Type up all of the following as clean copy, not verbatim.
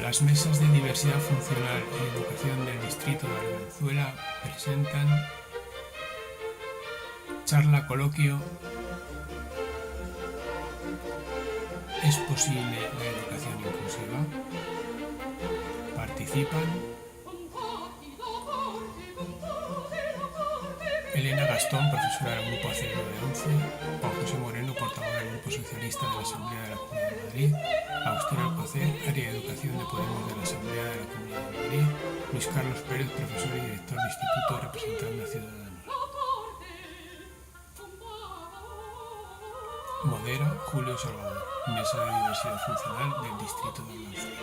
Las mesas de diversidad funcional y educación del distrito de Arganzuela presentan charla coloquio ¿Es posible la educación inclusiva? Participan Elena Gastón, profesora del Grupo A0 de 11, Juan José Moreno, portavoz del Grupo Socialista de la Asamblea de la Comunidad de Madrid, Agustín Alcocer, área de Educación de Podemos de la Asamblea de la Comunidad de Madrid, Luis Carlos Pérez, profesor y director de instituto representando a Ciudadanos. Modera Julio Salvador, Mesa de Diversidad Funcional del Distrito de Arganzuela.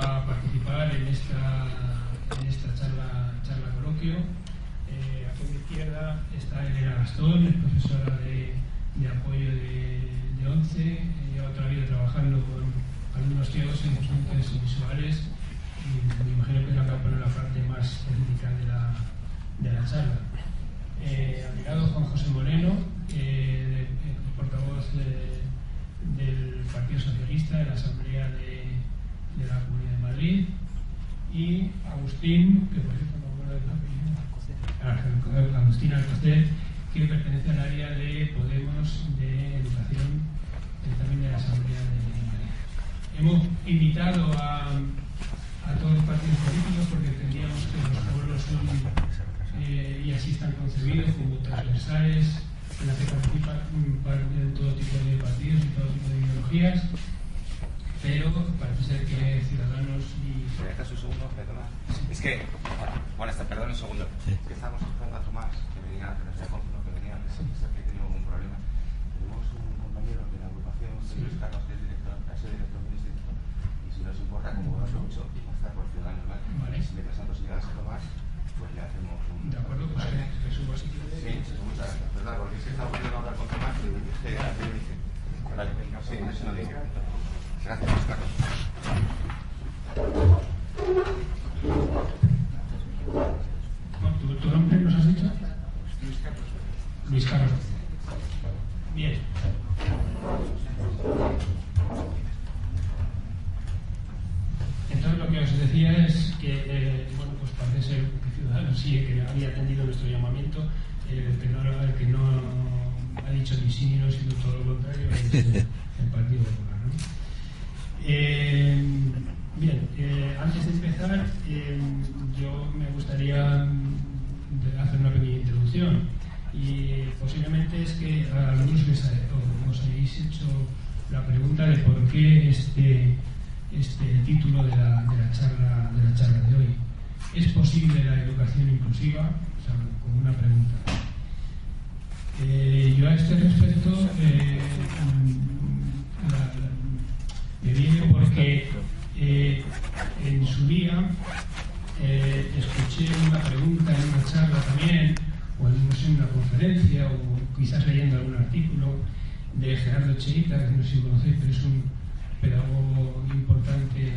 A participar en esta charla coloquio. Aquí a mi izquierda está Elena Gastón, es profesora de apoyo de 11, lleva toda la vida trabajando con alumnos ciegos en conjuntos visuales y me imagino que es la que va a poner la parte más técnica de la charla. A mi lado Juan José Moreno, portavoz del Partido Socialista de la Asamblea de la Comunidad de Madrid, y Agustín, que por cierto no me acuerdo del apellido, Agustín Alcocer, que pertenece al área de Podemos de Educación, también de la Asamblea de Madrid. Hemos invitado a todos los partidos políticos porque entendíamos que los pueblos son y así están concebidos como transversales, en las que participan todo tipo de partidos y todo tipo de ideologías. Pero parece ser que Ciudadanos y... ¿Me dejas un segundo? Perdona. Es que... Bueno, perdón un segundo. Sí. Es que estamos esperando a Tomás, que venía, que nos dejó uno que venía, que tenía algún problema. Tenemos un compañero de la agrupación, Luis Carlos, que es director, ha sido director del instituto, y si nos importa, como lo has dicho, va a estar por Ciudadanos, ¿vale? Vale. Mientras tanto, si llegas a Tomás, pues le hacemos un... De acuerdo, pues que subo así. Sí, muchas gracias. ¿Verdad? Porque es que estamos pudiendo hablar con Tomás y dice... Vale, sí, eso no digo. Gracias, Carlos. ¿Tu nombre nos has dicho? Luis Carlos. Luis Carlos. Bien. Entonces lo que os decía es que, bueno, pues parece ser que Ciudadanos sí que había atendido nuestro llamamiento, que no ha dicho ni sí ni no, sino todo lo contrario, es el Partido Popular, ¿no? Bien, antes de empezar, yo me gustaría hacer una pequeña introducción y posiblemente es que a algunos os habéis hecho la pregunta de por qué este título de la charla de hoy. ¿Es posible la educación inclusiva? O sea, como una pregunta. Yo a este respecto me viene porque en su día escuché una pregunta en una charla también, o no sé, en una conferencia, o quizás leyendo algún artículo de Gerardo Cheita, que no sé si conocéis, pero es un pedagogo importante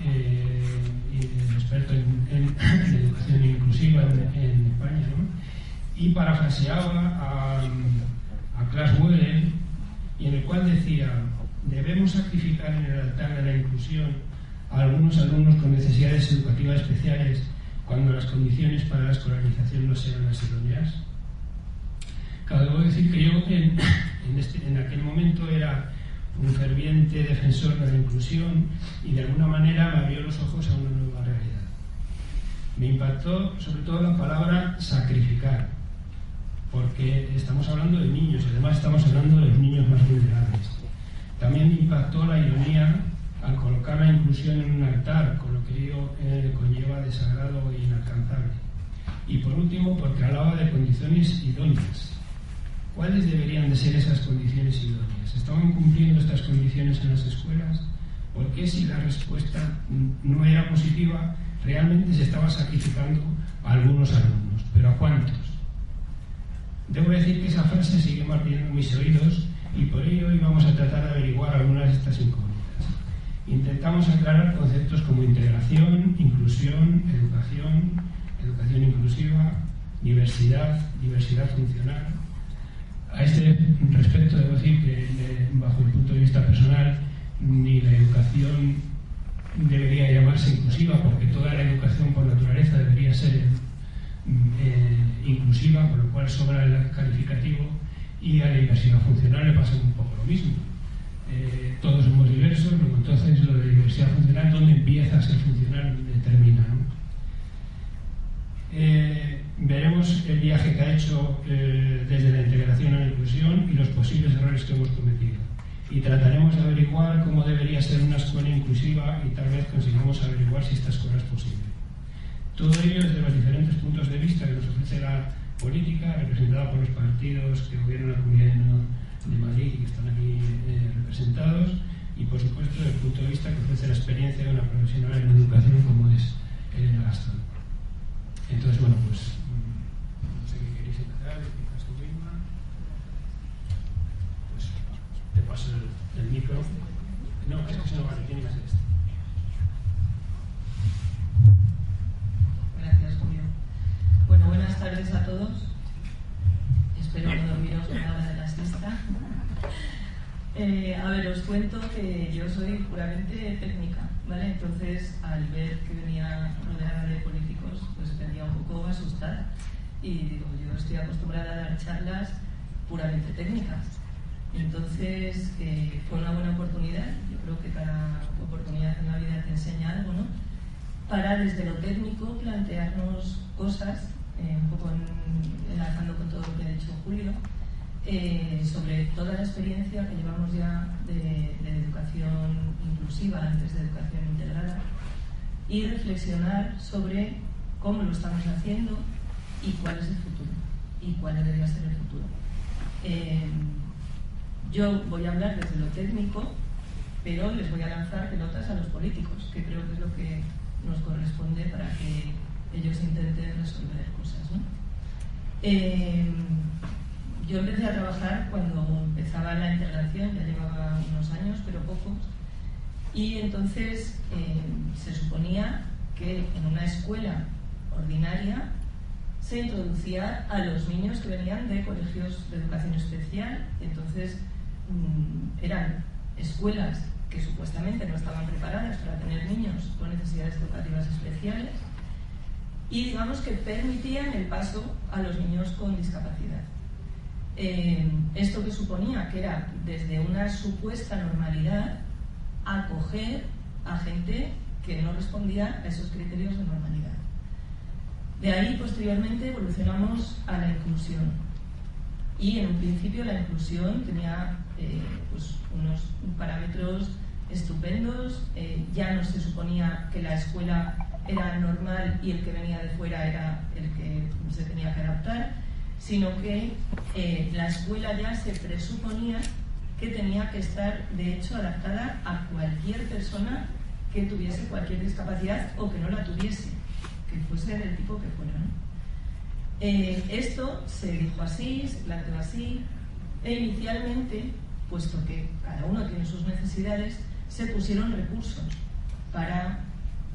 y experto en educación inclusiva en España, ¿no? Y parafraseaba a Klaas Wellem, y en el cual decía: debemos sacrificar en el altar de la inclusión a algunos alumnos con necesidades educativas especiales cuando las condiciones para la escolarización no sean las idóneas. Claro, debo decir que yo en aquel momento era un ferviente defensor de la inclusión y de alguna manera me abrió los ojos a una nueva realidad. Me impactó sobre todo la palabra sacrificar, porque estamos hablando de niños y además estamos hablando de los niños más vulnerables. También me impactó la ironía al colocar la inclusión en un altar, con lo que ello conlleva de sagrado e inalcanzable. Y por último, porque hablaba de condiciones idóneas. ¿Cuáles deberían de ser esas condiciones idóneas? ¿Estaban cumpliendo estas condiciones en las escuelas? ¿Por qué, si la respuesta no era positiva, realmente se estaba sacrificando a algunos alumnos? ¿Pero a cuántos? Debo decir que esa frase sigue martillando mis oídos y por ello hoy vamos a tratar de averiguar algunas de estas incógnitas. Intentamos aclarar conceptos como integración, inclusión, educación inclusiva, diversidad funcional. A este respecto debo decir que bajo el punto de vista personal ni la educación debería llamarse inclusiva, porque toda la educación por naturaleza debería ser inclusiva, por lo cual sobra el calificativo, y a la diversidad funcional le pasa un poco lo mismo. Todos somos diversos, luego entonces lo de diversidad funcional, ¿dónde empieza a ser funcional? ¿Dónde termina, ¿no? Veremos el viaje que ha hecho desde la integración a la inclusión y los posibles errores que hemos cometido. Y trataremos de averiguar cómo debería ser una escuela inclusiva y tal vez consigamos averiguar si esta escuela es posible. Todo ello desde los diferentes puntos de vista que nos ofrece la política, representada por los partidos que gobiernan la Comunidad de Madrid y que están aquí representados, y por supuesto desde el punto de vista que ofrece la experiencia de una profesional en educación como es Elena Gastón. Entonces, bueno, pues no sé qué queréis empezar, explicas tú misma. Pues te paso el micro. No, es que no vale, tiene que ser esto. Gracias, Julio. Bueno, buenas tardes a todos. Espero no dormiros con la hora de la siesta. A ver, os cuento que yo soy puramente técnica, ¿vale? Entonces, al ver que venía rodeada de políticos, pues venía un poco asustada. Y digo, yo estoy acostumbrada a dar charlas puramente técnicas. Entonces, fue una buena oportunidad. Yo creo que cada oportunidad en la vida te enseña algo, ¿no? Para desde lo técnico plantearnos cosas, un poco enlazando con todo lo que ha dicho Julio, sobre toda la experiencia que llevamos ya de educación inclusiva antes de educación integrada, y reflexionar sobre cómo lo estamos haciendo y cuál es el futuro y cuál debería ser el futuro. Yo voy a hablar desde lo técnico, pero les voy a lanzar pelotas a los políticos, que creo que es lo que nos corresponde para que ellos intenten resolver cosas, ¿no? Yo empecé a trabajar cuando empezaba la integración, ya llevaba unos años, pero pocos, y entonces se suponía que en una escuela ordinaria se introducía a los niños que venían de colegios de educación especial. Entonces eran escuelas que supuestamente no estaban preparadas para tener niños con necesidades educativas especiales, y digamos que permitían el paso a los niños con discapacidad. Esto que suponía que era desde una supuesta normalidad acoger a gente que no respondía a esos criterios de normalidad. De ahí posteriormente evolucionamos a la inclusión, y en un principio la inclusión tenía pues unos parámetros estupendos. Ya no se suponía que la escuela era normal y el que venía de fuera era el que se tenía que adaptar, sino que la escuela ya se presuponía que tenía que estar de hecho adaptada a cualquier persona que tuviese cualquier discapacidad o que no la tuviese, que fuese del tipo que fuera, ¿no? Esto se dijo así, se planteó así, e inicialmente, puesto que cada uno tiene sus necesidades, se pusieron recursos para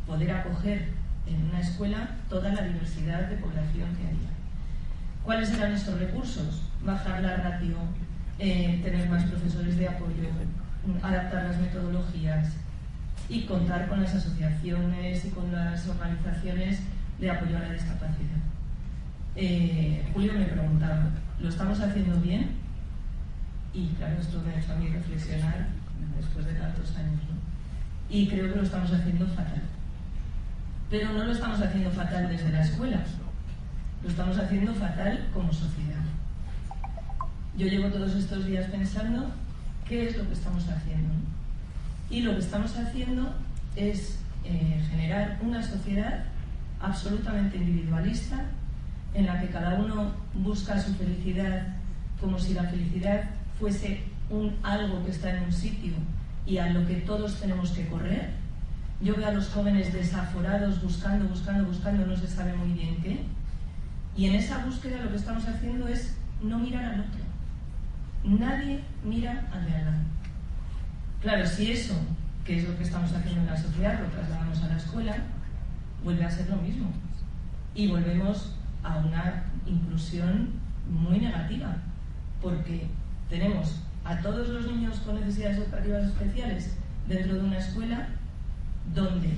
poder acoger en una escuela toda la diversidad de población que había. ¿Cuáles eran esos recursos? Bajar la ratio, tener más profesores de apoyo, adaptar las metodologías y contar con las asociaciones y con las organizaciones de apoyo a la discapacidad. Julio me preguntaba, ¿lo estamos haciendo bien? Y claro, esto me ha hecho a mí reflexionar después de tantos años, ¿no? Y creo que lo estamos haciendo fatal. Pero no lo estamos haciendo fatal desde la escuela, lo estamos haciendo fatal como sociedad. Yo llevo todos estos días pensando qué es lo que estamos haciendo, ¿no? Y lo que estamos haciendo es generar una sociedad absolutamente individualista, en la que cada uno busca su felicidad como si la felicidad fuese algo que está en un sitio y a lo que todos tenemos que correr. Yo veo a los jóvenes desaforados buscando, no se sabe muy bien qué, y en esa búsqueda lo que estamos haciendo es no mirar al otro. Nadie mira al de al lado. Claro, si eso, que es lo que estamos haciendo en la sociedad, lo trasladamos a la escuela, vuelve a ser lo mismo. Y volvemos a una inclusión muy negativa, porque tenemos a todos los niños con necesidades educativas especiales dentro de una escuela donde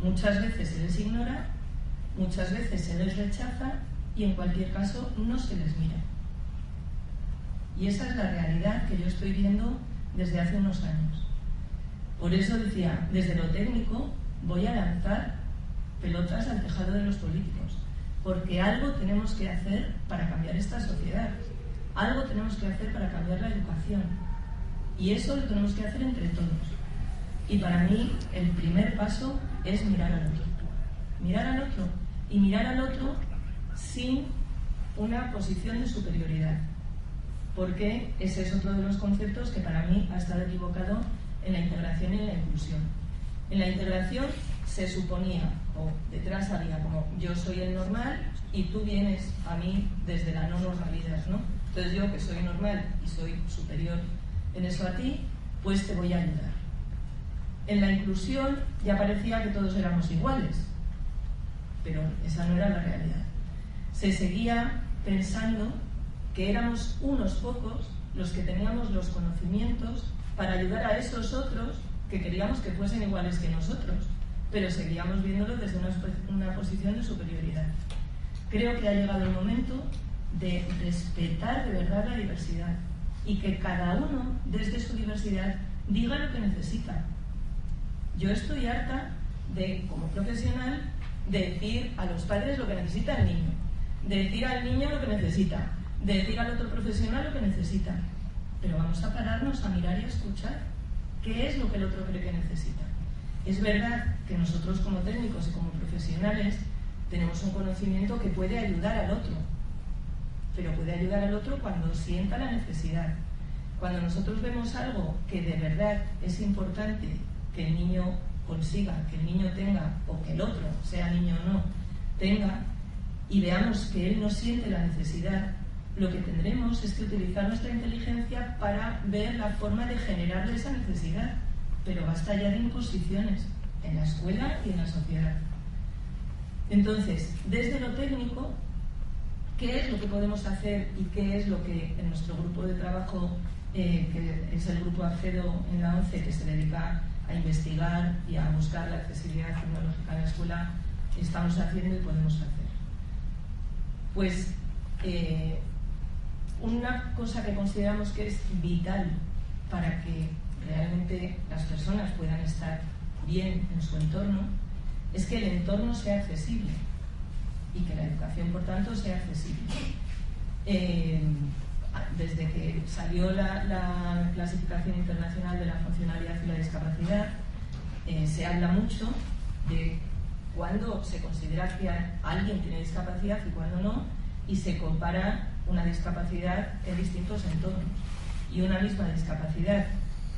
muchas veces se les ignora, muchas veces se les rechaza y en cualquier caso no se les mira. Y esa es la realidad que yo estoy viendo desde hace unos años. Por eso decía, desde lo técnico voy a lanzar pelotas al tejado de los políticos, porque algo tenemos que hacer para cambiar esta sociedad, algo tenemos que hacer para cambiar la educación, y eso lo tenemos que hacer entre todos. Y para mí el primer paso es mirar al otro, mirar al otro, y mirar al otro sin una posición de superioridad, porque ese es otro de los conceptos que para mí ha estado equivocado en la integración y en la inclusión. En la integración se suponía, o detrás había como yo soy el normal y tú vienes a mí desde la no normalidad, ¿no? Entonces yo, que soy normal y soy superior en eso a ti, pues te voy a ayudar. En la inclusión ya parecía que todos éramos iguales, pero esa no era la realidad. Se seguía pensando que éramos unos pocos los que teníamos los conocimientos para ayudar a esos otros que queríamos que fuesen iguales que nosotros, pero seguíamos viéndolo desde una posición de superioridad. Creo que ha llegado el momento de respetar de verdad la diversidad y que cada uno desde su diversidad diga lo que necesita. Yo estoy harta de, como profesional, de decir a los padres lo que necesita el niño, de decir al niño lo que necesita, de decir al otro profesional lo que necesita. Pero vamos a pararnos a mirar y a escuchar qué es lo que el otro cree que necesita. Es verdad que nosotros como técnicos y como profesionales tenemos un conocimiento que puede ayudar al otro, pero puede ayudar al otro cuando sienta la necesidad. Cuando nosotros vemos algo que de verdad es importante que el niño consiga, que el niño tenga, o que el otro, sea niño o no, tenga, y veamos que él no siente la necesidad, lo que tendremos es que utilizar nuestra inteligencia para ver la forma de generarle esa necesidad. Pero basta ya de imposiciones en la escuela y en la sociedad. Entonces, desde lo técnico, ¿qué es lo que podemos hacer y qué es lo que en nuestro grupo de trabajo, que es el grupo ACEDO en la ONCE, que se dedica a investigar y a buscar la accesibilidad tecnológica en la escuela, estamos haciendo y podemos hacer? Pues una cosa que consideramos que es vital para que realmente las personas puedan estar bien en su entorno es que el entorno sea accesible y que la educación, por tanto, sea accesible. Desde que salió la clasificación internacional de la funcionalidad y la discapacidad, se habla mucho de cuándo se considera que alguien tiene discapacidad y cuándo no, y se compara una discapacidad en distintos entornos. Y una misma discapacidad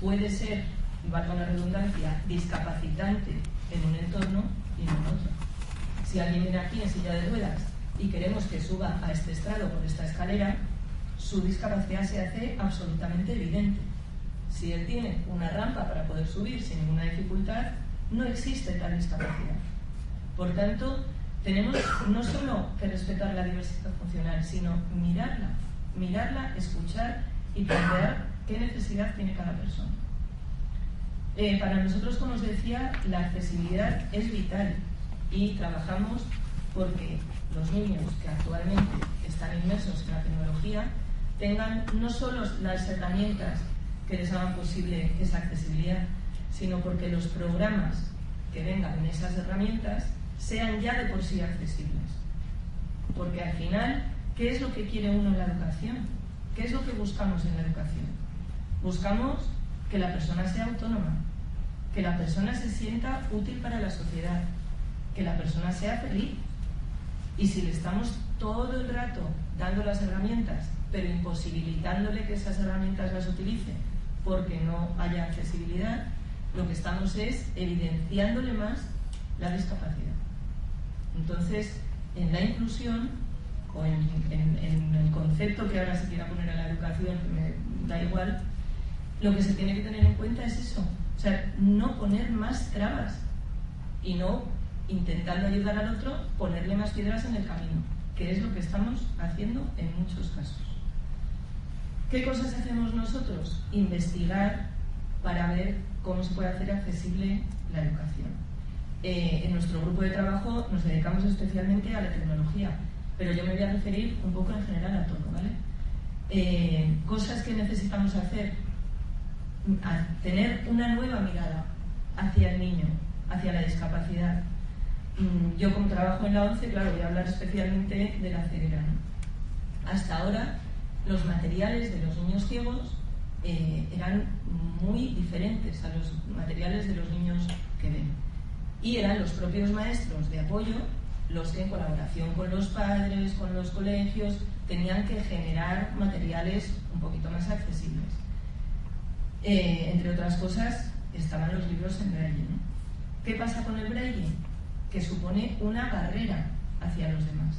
puede ser, y valga la redundancia, discapacitante en un entorno y en otro. Si alguien viene aquí en silla de ruedas y queremos que suba a este estrado por esta escalera, su discapacidad se hace absolutamente evidente. Si él tiene una rampa para poder subir sin ninguna dificultad, no existe tal discapacidad. Por tanto, tenemos no solo que respetar la diversidad funcional, sino mirarla, escuchar y plantear qué necesidad tiene cada persona. Para nosotros, como os decía, la accesibilidad es vital y trabajamos porque los niños que actualmente están inmersos en la tecnología tengan no solo las herramientas que les hagan posible esa accesibilidad, sino porque los programas que vengan en esas herramientas sean ya de por sí accesibles. Porque al final, ¿qué es lo que quiere uno en la educación? ¿Qué es lo que buscamos en la educación? Buscamos que la persona sea autónoma, que la persona se sienta útil para la sociedad, que la persona sea feliz. Y si le estamos todo el rato dando las herramientas, pero imposibilitándole que esas herramientas las utilice porque no haya accesibilidad, lo que estamos es evidenciándole más la discapacidad. Entonces, en la inclusión o en el concepto que ahora se quiera poner a la educación, que me da igual, lo que se tiene que tener en cuenta es eso, o sea, no poner más trabas y no, intentando ayudar al otro, ponerle más piedras en el camino, que es lo que estamos haciendo en muchos casos. ¿Qué cosas hacemos nosotros? Investigar para ver cómo se puede hacer accesible la educación. En nuestro grupo de trabajo nos dedicamos especialmente a la tecnología, pero yo me voy a referir un poco en general a todo, ¿vale? Cosas que necesitamos hacer, a tener una nueva mirada hacia el niño, hacia la discapacidad. Yo, como trabajo en la ONCE, claro, voy a hablar especialmente de la ceguera, ¿no? Hasta ahora los materiales de los niños ciegos eran muy diferentes a los materiales de los niños que ven, y eran los propios maestros de apoyo los que, en colaboración con los padres, con los colegios, tenían que generar materiales un poquito más accesibles. Entre otras cosas estaban los libros en braille, ¿no? ¿Qué pasa con el braille? Que supone una barrera hacia los demás,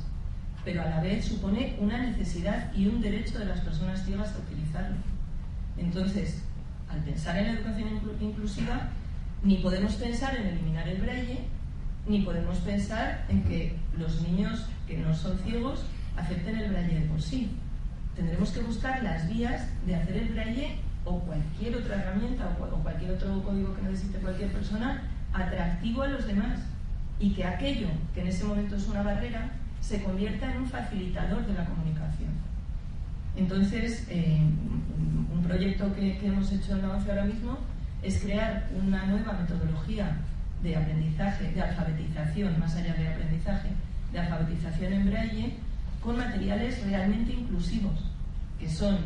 pero a la vez supone una necesidad y un derecho de las personas ciegas a utilizarlo. Entonces, al pensar en la educación inclusiva, ni podemos pensar en eliminar el braille, ni podemos pensar en que los niños que no son ciegos acepten el braille de por sí. Tendremos que buscar las vías de hacer el braille o cualquier otra herramienta o cualquier otro código que necesite cualquier persona atractivo a los demás, y que aquello que en ese momento es una barrera se convierta en un facilitador de la comunicación. Entonces, un proyecto que hemos hecho en la ONCE ahora mismo es crear una nueva metodología de aprendizaje, de alfabetización, más allá de aprendizaje, de alfabetización en braille, con materiales realmente inclusivos, que son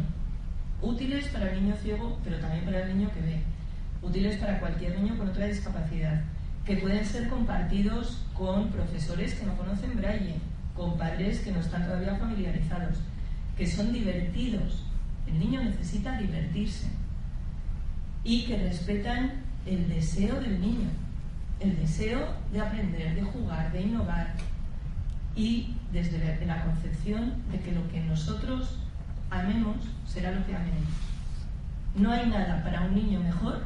útiles para el niño ciego, pero también para el niño que ve, útiles para cualquier niño con otra discapacidad, que pueden ser compartidos con profesores que no conocen braille, con padres que no están todavía familiarizados, que son divertidos. El niño necesita divertirse, y que respetan el deseo del niño, el deseo de aprender, de jugar, de innovar, y desde la concepción de que lo que nosotros amemos será lo que amen ellos. No hay nada para un niño mejor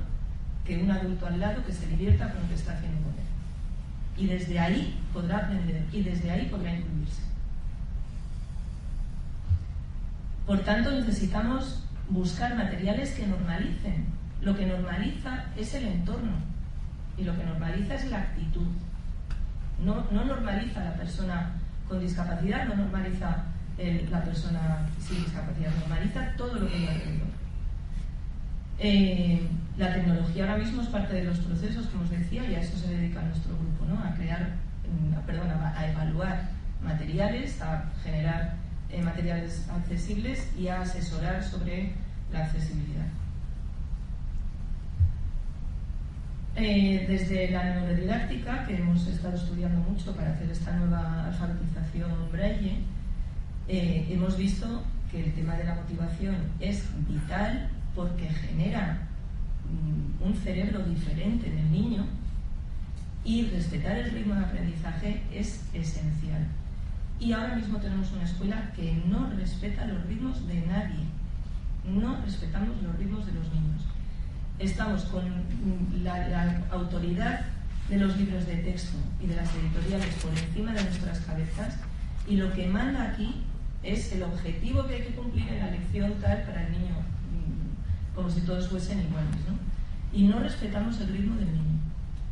que un adulto al lado que se divierta con lo que está haciendo con él. Y desde ahí podrá aprender, y desde ahí podrá incluirse. Por tanto, necesitamos buscar materiales que normalicen. Lo que normaliza es el entorno, y lo que normaliza es la actitud. No normaliza a la persona con discapacidad, no normaliza la persona sin discapacidad, normaliza todo lo que hay alrededor. La tecnología ahora mismo es parte de los procesos, como os decía, y a eso se dedica nuestro grupo, ¿no? A evaluar materiales, a generar materiales accesibles y a asesorar sobre la accesibilidad. Desde la neurodidáctica, que hemos estado estudiando mucho para hacer esta nueva alfabetización braille, hemos visto que el tema de la motivación es vital, porque genera un cerebro diferente en el niño, y respetar el ritmo de aprendizaje es esencial. Y ahora mismo tenemos una escuela que no respeta los ritmos de nadie. No respetamos los ritmos de los niños. Estamos con la autoridad de los libros de texto y de las editoriales por encima de nuestras cabezas, y lo que manda aquí es el objetivo que hay que cumplir en la lección tal para el niño, como si todos fuesen iguales, ¿no? Y no respetamos el ritmo del niño.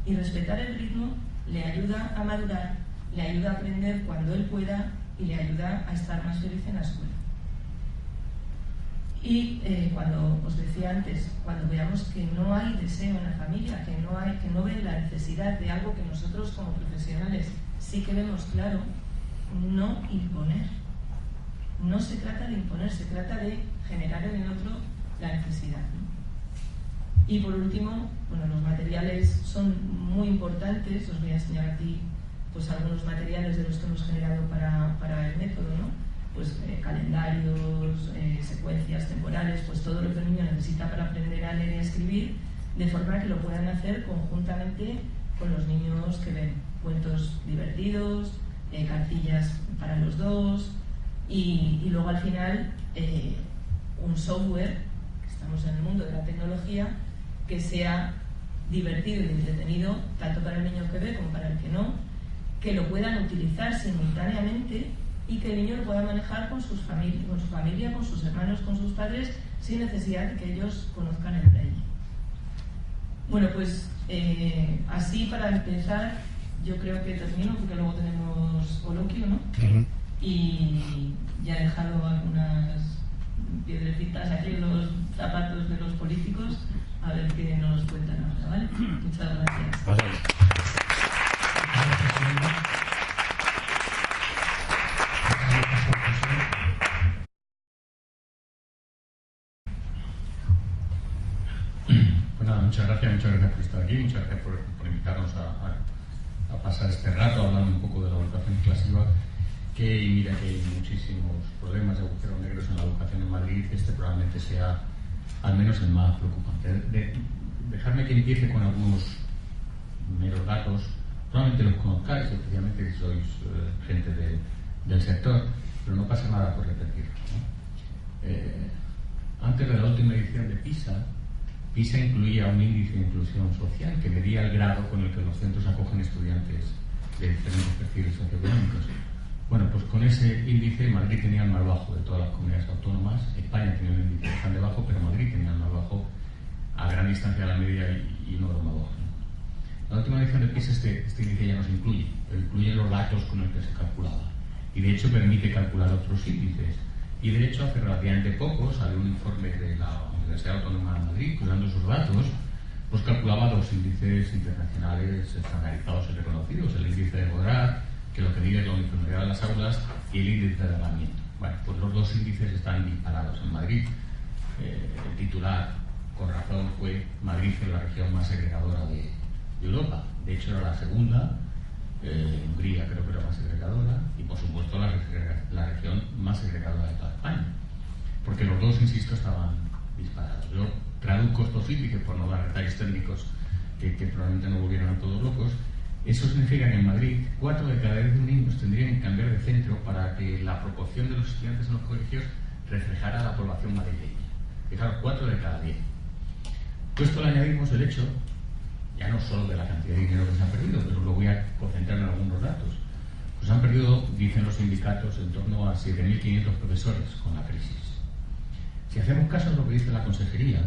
Y respetar el ritmo le ayuda a madurar, le ayuda a aprender cuando él pueda, y le ayuda a estar más feliz en la escuela. Y cuando os decía antes, cuando veamos que no hay deseo en la familia, que no ven la necesidad de algo que nosotros como profesionales sí que vemos claro, no imponer. No se trata de imponer, se trata de generar en el otro la necesidad, ¿no? Y por último, bueno, los materiales son muy importantes. Os voy a enseñar aquí pues algunos materiales de los que hemos generado para el método, ¿no? Pues calendarios, secuencias temporales, pues todo lo que el niño necesita para aprender a leer y a escribir, de forma que lo puedan hacer conjuntamente con los niños que ven. Cuentos divertidos, cartillas para los dos, y luego al final un software, que estamos en el mundo de la tecnología, que sea divertido y entretenido tanto para el niño que ve como para el que no, que lo puedan utilizar simultáneamente y que el niño lo pueda manejar con su familia, con sus hermanos, con sus padres, sin necesidad de que ellos conozcan el braille. Bueno, pues así para empezar, yo creo que termino porque luego tenemos coloquio, ¿no? Y ya he dejado algunas piedrecitas aquí en los zapatos de los políticos, a ver qué nos cuentan ahora, ¿vale? Muchas gracias. Pues nada, muchas gracias por estar aquí, muchas gracias por invitarnos a pasar este rato hablando un poco de la educación inclusiva, que mira que hay muchísimos problemas de agujeros negros en la educación en Madrid. Este probablemente sea al menos el más preocupante. Dejarme que empiece con algunos meros datos, probablemente los conozcáis, especialmente si sois gente del sector, pero no pasa nada por repetirlo, ¿no? Antes de la última edición de PISA incluía un índice de inclusión social que medía el grado con el que los centros acogen estudiantes de diferentes perfiles socioeconómicos. Bueno, pues con ese índice Madrid tenía el más bajo de todas las comunidades autónomas. España tenía un índice bastante bajo, pero Madrid tenía el más bajo a gran distancia de la media y uno de los más bajos. La última edición de PISA este índice ya no se incluye, pero incluye los datos con los que se calculaba. Y de hecho permite calcular otros índices. Y de hecho hace relativamente poco salió un informe de la Universidad Autónoma de Madrid, que usando esos datos, pues calculaba dos índices internacionales estandarizados y reconocidos: el índice de Goddard, que lo que mide es la uniformidad de las aulas, y el índice de herramienta. Bueno, pues los dos índices están disparados en Madrid. El titular, con razón, fue: Madrid es la región más segregadora de Europa. De hecho, era la segunda. Hungría creo que era más segregadora, y por supuesto la región más segregadora de toda España, porque los dos, insisto, estaban disparados. Yo traduzco estos índices por no dar detalles técnicos que probablemente no volvieran a todos locos. Eso significa que en Madrid 4 de cada 10 niños tendrían que cambiar de centro para que la proporción de los estudiantes en los colegios reflejara la población madrileña. Fijaros, 4 de cada 10. A esto le añadimos el hecho, ya no solo de la cantidad de dinero que se ha perdido, pero lo voy a concentrar en algunos datos. Pues han perdido, dicen los sindicatos, en torno a 7.500 profesores con la crisis. Si hacemos caso de lo que dice la consejería,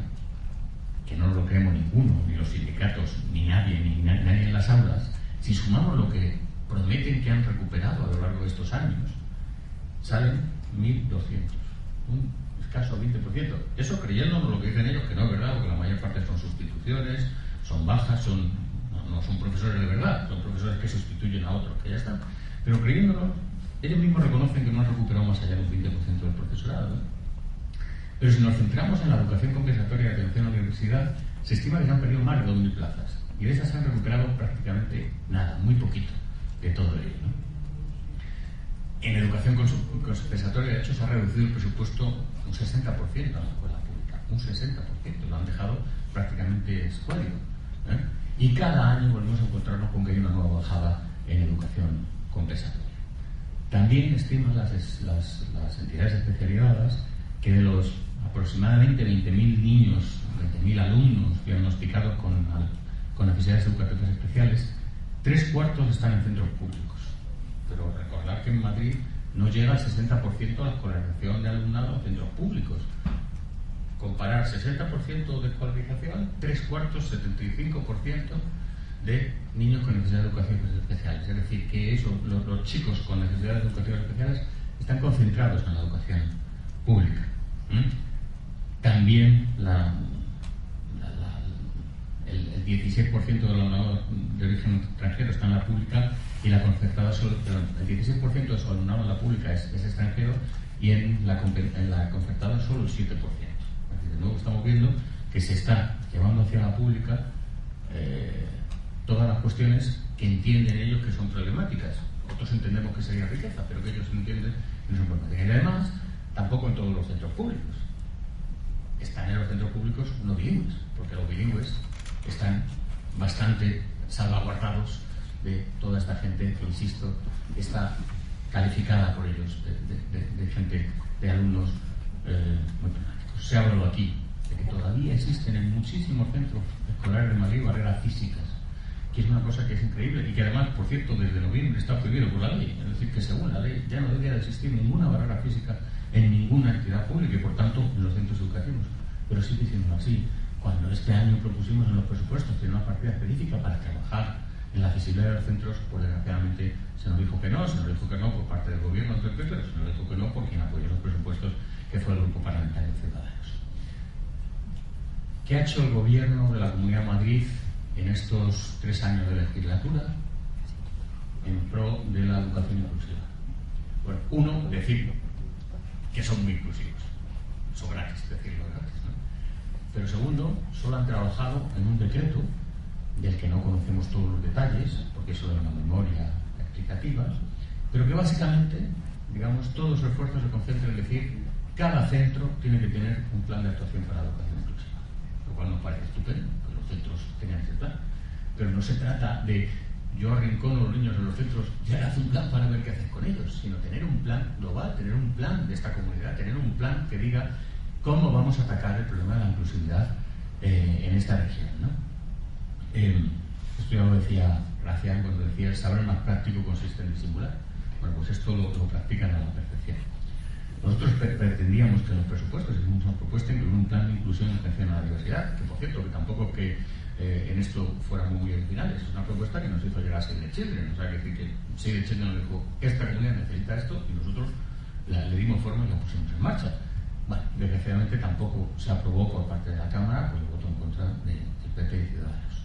que no nos lo creemos ninguno, ni los sindicatos, ni nadie en las aulas, si sumamos lo que prometen que han recuperado a lo largo de estos años, salen 1.200, un escaso 20%. Eso creyéndonos lo que dicen ellos, que no es verdad, porque la mayor parte son sustituciones, son bajas, no son profesores de verdad, son profesores que sustituyen a otros que ya están. Pero creyéndolo, ellos mismos reconocen que no han recuperado más allá del 20% del profesorado, ¿no? Pero si nos centramos en la educación compensatoria de atención a la universidad, se estima que se han perdido más de 2.000 plazas, y de esas se han recuperado prácticamente nada, muy poquito de todo ello, ¿no? En educación compensatoria, de hecho, se ha reducido el presupuesto un 60% a la escuela pública, un 60%, lo han dejado prácticamente escuálido, ¿eh? Y cada año volvemos a encontrarnos con que hay una nueva bajada en educación compensatoria. También estiman las entidades especializadas que de los aproximadamente 20.000 niños, 20.000 alumnos diagnosticados con necesidades educativas especiales, 3/4 están en centros públicos. Pero recordar que en Madrid no llega al 60% la escolarización de alumnado en centros públicos. Comparar 60% de escolarización, 3/4, 75% de niños con necesidades educativas especiales. Es decir, que los chicos con necesidades educativas especiales están concentrados en la educación pública. También el 16% del alumnado de origen extranjero está en la pública, y la concertada solo, el 16% de su alumnado en la pública es extranjero, y en la concertada solo el 7%. De nuevo estamos viendo que se está llevando hacia la pública todas las cuestiones que entienden ellos que son problemáticas. Otros entendemos que sería riqueza, pero que ellos entienden que no son problemáticas. Y además, tampoco en todos los centros públicos. Están en los centros públicos no bilingües, porque los bilingües están bastante salvaguardados de toda esta gente que, insisto, está calificada por ellos, de gente, de alumnos muy problemáticos. Se ha hablado aquí de que todavía existen en muchísimos centros escolares de Madrid barreras físicas, que es una cosa que es increíble y que además, por cierto, desde noviembre está prohibido por la ley. Es decir, que según la ley ya no debería de existir ninguna barrera física en ninguna entidad pública y por tanto en los centros educativos. Pero sigue siendo así. Cuando este año propusimos en los presupuestos tener una partida específica para trabajar en la accesibilidad de los centros, pues desgraciadamente se nos dijo que no por parte del gobierno del PP, pero se nos dijo que no por quien apoyó los presupuestos, que fue el Grupo Parlamentario de Ciudadanos. ¿Qué ha hecho el gobierno de la Comunidad de Madrid en estos 3 años de legislatura en pro de la educación inclusiva? Bueno, uno, decirlo, que son muy inclusivos, son gratis, decirlo gratis, ¿no? Pero segundo, solo han trabajado en un decreto del que no conocemos todos los detalles, porque eso es una memoria explicativa, pero que básicamente, digamos, todo su esfuerzo se concentra en decir cada centro tiene que tener un plan de actuación para la educación inclusiva, lo cual nos parece estupendo, que los centros tengan ese plan, pero no se trata de yo arrincono a los niños en los centros y ahora hace un plan para ver qué haces con ellos, sino tener un plan global, tener un plan de esta comunidad, tener un plan que diga cómo vamos a atacar el problema de la inclusividad en esta región, ¿no? Esto ya lo decía Gracián cuando decía el saber más práctico consiste en disimular. Bueno, pues esto lo practican a la perfección. Nosotros pretendíamos que en los presupuestos hicimos una propuesta incluir un plan de inclusión y atención a la diversidad, que por cierto, que tampoco es que en esto fuéramos muy originales. Es una propuesta que nos hizo llegar Save the Children. O sea, que Save the Children nos dijo, esta comunidad necesita esto, y nosotros le dimos forma y la pusimos en marcha. Bueno, desgraciadamente tampoco se aprobó por parte de la Cámara, pues el voto en contra del PP y Ciudadanos.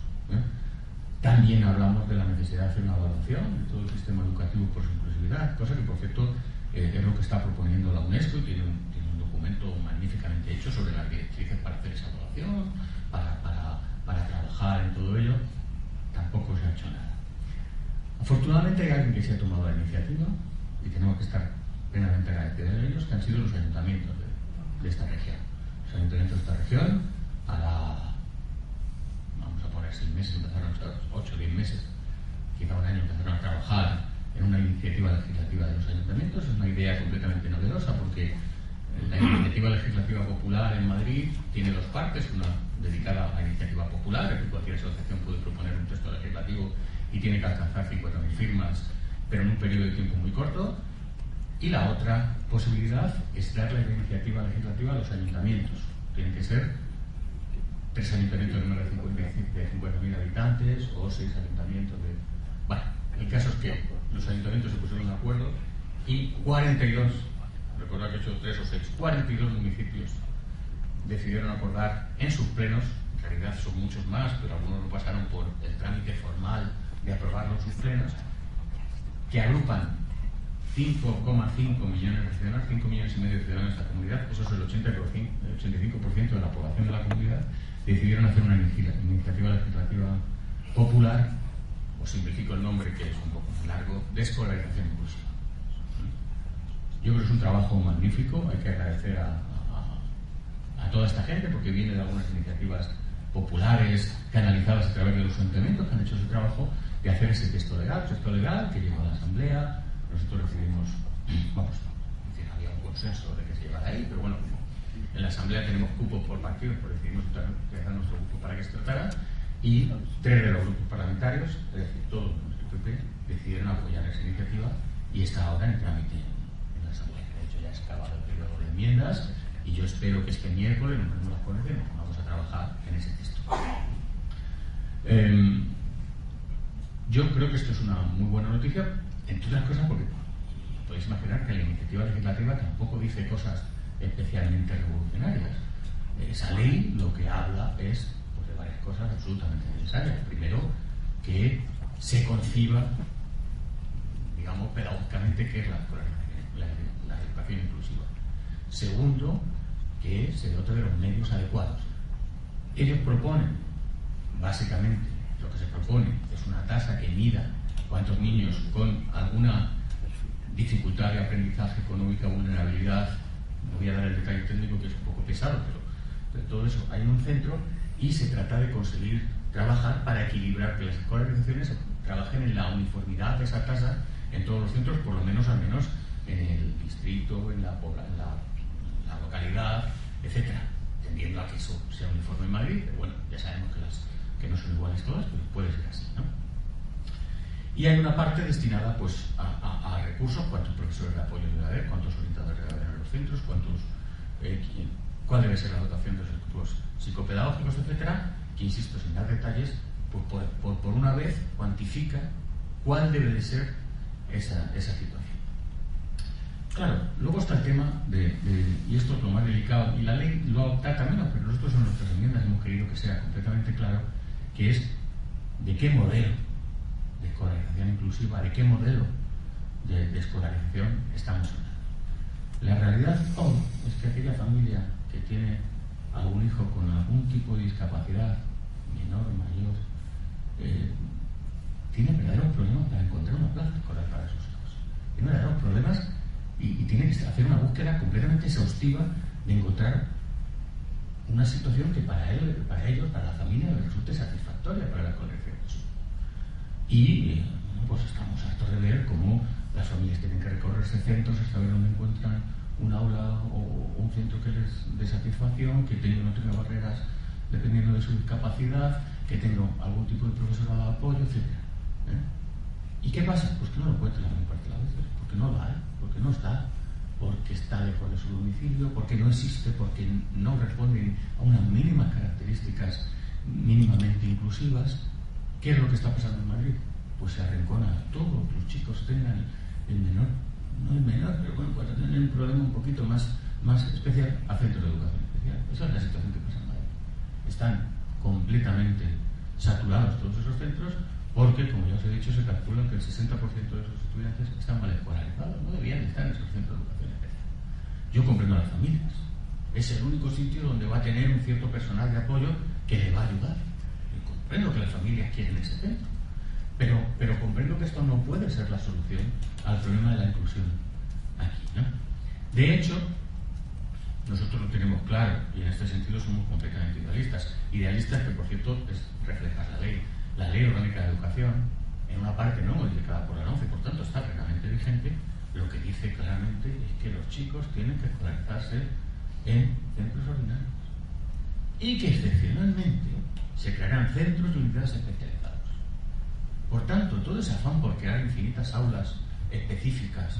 También hablamos de la necesidad de hacer una evaluación de todo el sistema educativo por su inclusividad, cosa que por cierto es lo que está proponiendo la UNESCO y tiene un documento magníficamente hecho sobre las directrices para hacer esa evaluación, para trabajar en todo ello. Tampoco se ha hecho nada. Afortunadamente hay alguien que se ha tomado la iniciativa y tenemos que estar plenamente agradecidos de ellos, que han sido los ayuntamientos de esta región. Los ayuntamientos de esta región, vamos a poner 6 meses, empezaron 8 o 10 meses, quizá un año, empezaron a trabajar en una iniciativa legislativa de los ayuntamientos. Es una idea completamente novedosa porque la iniciativa legislativa popular en Madrid tiene 2 partes, una dedicada a la iniciativa popular, en que cualquier asociación puede proponer un texto legislativo y tiene que alcanzar 50.000 firmas, pero en un periodo de tiempo muy corto. Y la otra posibilidad es darle la iniciativa legislativa a los ayuntamientos. Tienen que ser 3 ayuntamientos de más de 50.000 habitantes o 6 ayuntamientos de... Bueno, el caso es que los ayuntamientos se pusieron de acuerdo y 42, recordad que he hecho 3 o 6, 42 municipios decidieron acordar en sus plenos, en realidad son muchos más, pero algunos lo pasaron por el trámite formal de aprobarlo en sus plenos, que agrupan 5,5 millones de ciudadanos, 5 millones y medio de ciudadanos de esta comunidad, eso es el 85% de la población de la comunidad, decidieron hacer una iniciativa legislativa popular, os simplifico el nombre que es un poco más largo, de escolarización inclusiva. Yo creo que es un trabajo magnífico, hay que agradecer a toda esta gente porque viene de algunas iniciativas populares canalizadas a través de los ayuntamientos que han hecho su trabajo de hacer ese texto legal que llegó a la Asamblea. Nosotros recibimos, había un consenso de que se llevara ahí, pero bueno, en la Asamblea tenemos cupos por partidos, pues decidimos utilizar nuestro grupo para que se tratara, y 3 de los grupos parlamentarios, es decir, todos los PP, decidieron apoyar esa iniciativa y está ahora en trámite en la Asamblea. De hecho, ya se ha acabado el periodo de enmiendas y yo espero que este miércoles nos ponemos las ponencias y nos vamos a trabajar en ese texto. Yo creo que esto es una muy buena noticia, entre otras cosas porque podéis imaginar que la iniciativa legislativa tampoco dice cosas especialmente revolucionarias. Esa ley lo que habla es pues, de varias cosas absolutamente necesarias. Primero, que se conciba, digamos, pedagógicamente qué es la educación inclusiva. Segundo, que se dote de los medios adecuados. Ellos proponen, básicamente, lo que se propone es una tasa que mida cuántos niños con alguna dificultad de aprendizaje, con única vulnerabilidad, no voy a dar el detalle técnico que es un poco pesado, pero de todo eso hay en un centro y se trata de conseguir trabajar para equilibrar que las escolarizaciones trabajen en la uniformidad de esa tasa en todos los centros, por lo menos, al menos en el distrito, en la localidad, etcétera, tendiendo a que eso sea uniforme en Madrid, pero bueno, ya sabemos que no son iguales todas, pero puede ser así, ¿no? Y hay una parte destinada pues a recursos, cuántos profesores de apoyo debe haber, cuántos orientadores debe haber en los centros, cuál debe ser la dotación de los equipos psicopedagógicos, etcétera, que insisto, sin dar detalles, pues por una vez cuantifica cuál debe de ser esa situación. Claro, luego está el tema y esto es lo más delicado, y la ley lo adopta también, pero nosotros en nuestras enmiendas hemos querido que sea completamente claro, que es de qué modelo de escolarización inclusiva, de qué modelo de escolarización estamos hablando. La realidad hoy es que aquella familia que tiene algún hijo con algún tipo de discapacidad, menor o mayor, tiene verdaderos problemas para encontrar una plaza escolar para sus hijos. Tiene verdaderos problemas y tiene que hacer una búsqueda completamente exhaustiva de encontrar una situación que para ellos, para la familia, les resulte satisfactoria para la escolarización de su hijo. Y pues estamos hartos de ver cómo las familias tienen que recorrerse centros hasta ver dónde encuentran un aula o un centro que les dé satisfacción, que no tenga barreras dependiendo de su discapacidad, que tenga algún tipo de profesorado de apoyo, etc. ¿Y qué pasa? Pues que no lo encuentran la mayor parte de las veces, porque no lo hay, porque no está, porque está lejos de su domicilio, porque no existe, porque no responden a unas mínimas características mínimamente inclusivas. ¿Qué es lo que está pasando en Madrid? Pues se arrincona a todos los chicos, tengan el menor, no el menor, pero bueno, cuando tienen un problema un poquito más especial, a centros de educación especial. Esa es la situación que pasa en Madrid. Están completamente saturados todos esos centros porque, como ya os he dicho, se calcula que el 60% de esos estudiantes están mal escolarizados, no debían estar en esos centros de educación especial. Yo comprendo a las familias. Es el único sitio donde va a tener un cierto personal de apoyo que le va a ayudar. Comprendo que las familias quieren ese centro, pero comprendo que esto no puede ser la solución al problema de la inclusión aquí, ¿no? De hecho, nosotros lo tenemos claro y en este sentido somos completamente idealistas que por cierto refleja la ley orgánica de educación, en una parte no modificada por la ONCE, por tanto está plenamente vigente. Lo que dice claramente es que los chicos tienen que escolarizarse en centros ordinarios y que excepcionalmente se crearán centros y unidades especializados. Por tanto, todo ese afán por crear infinitas aulas específicas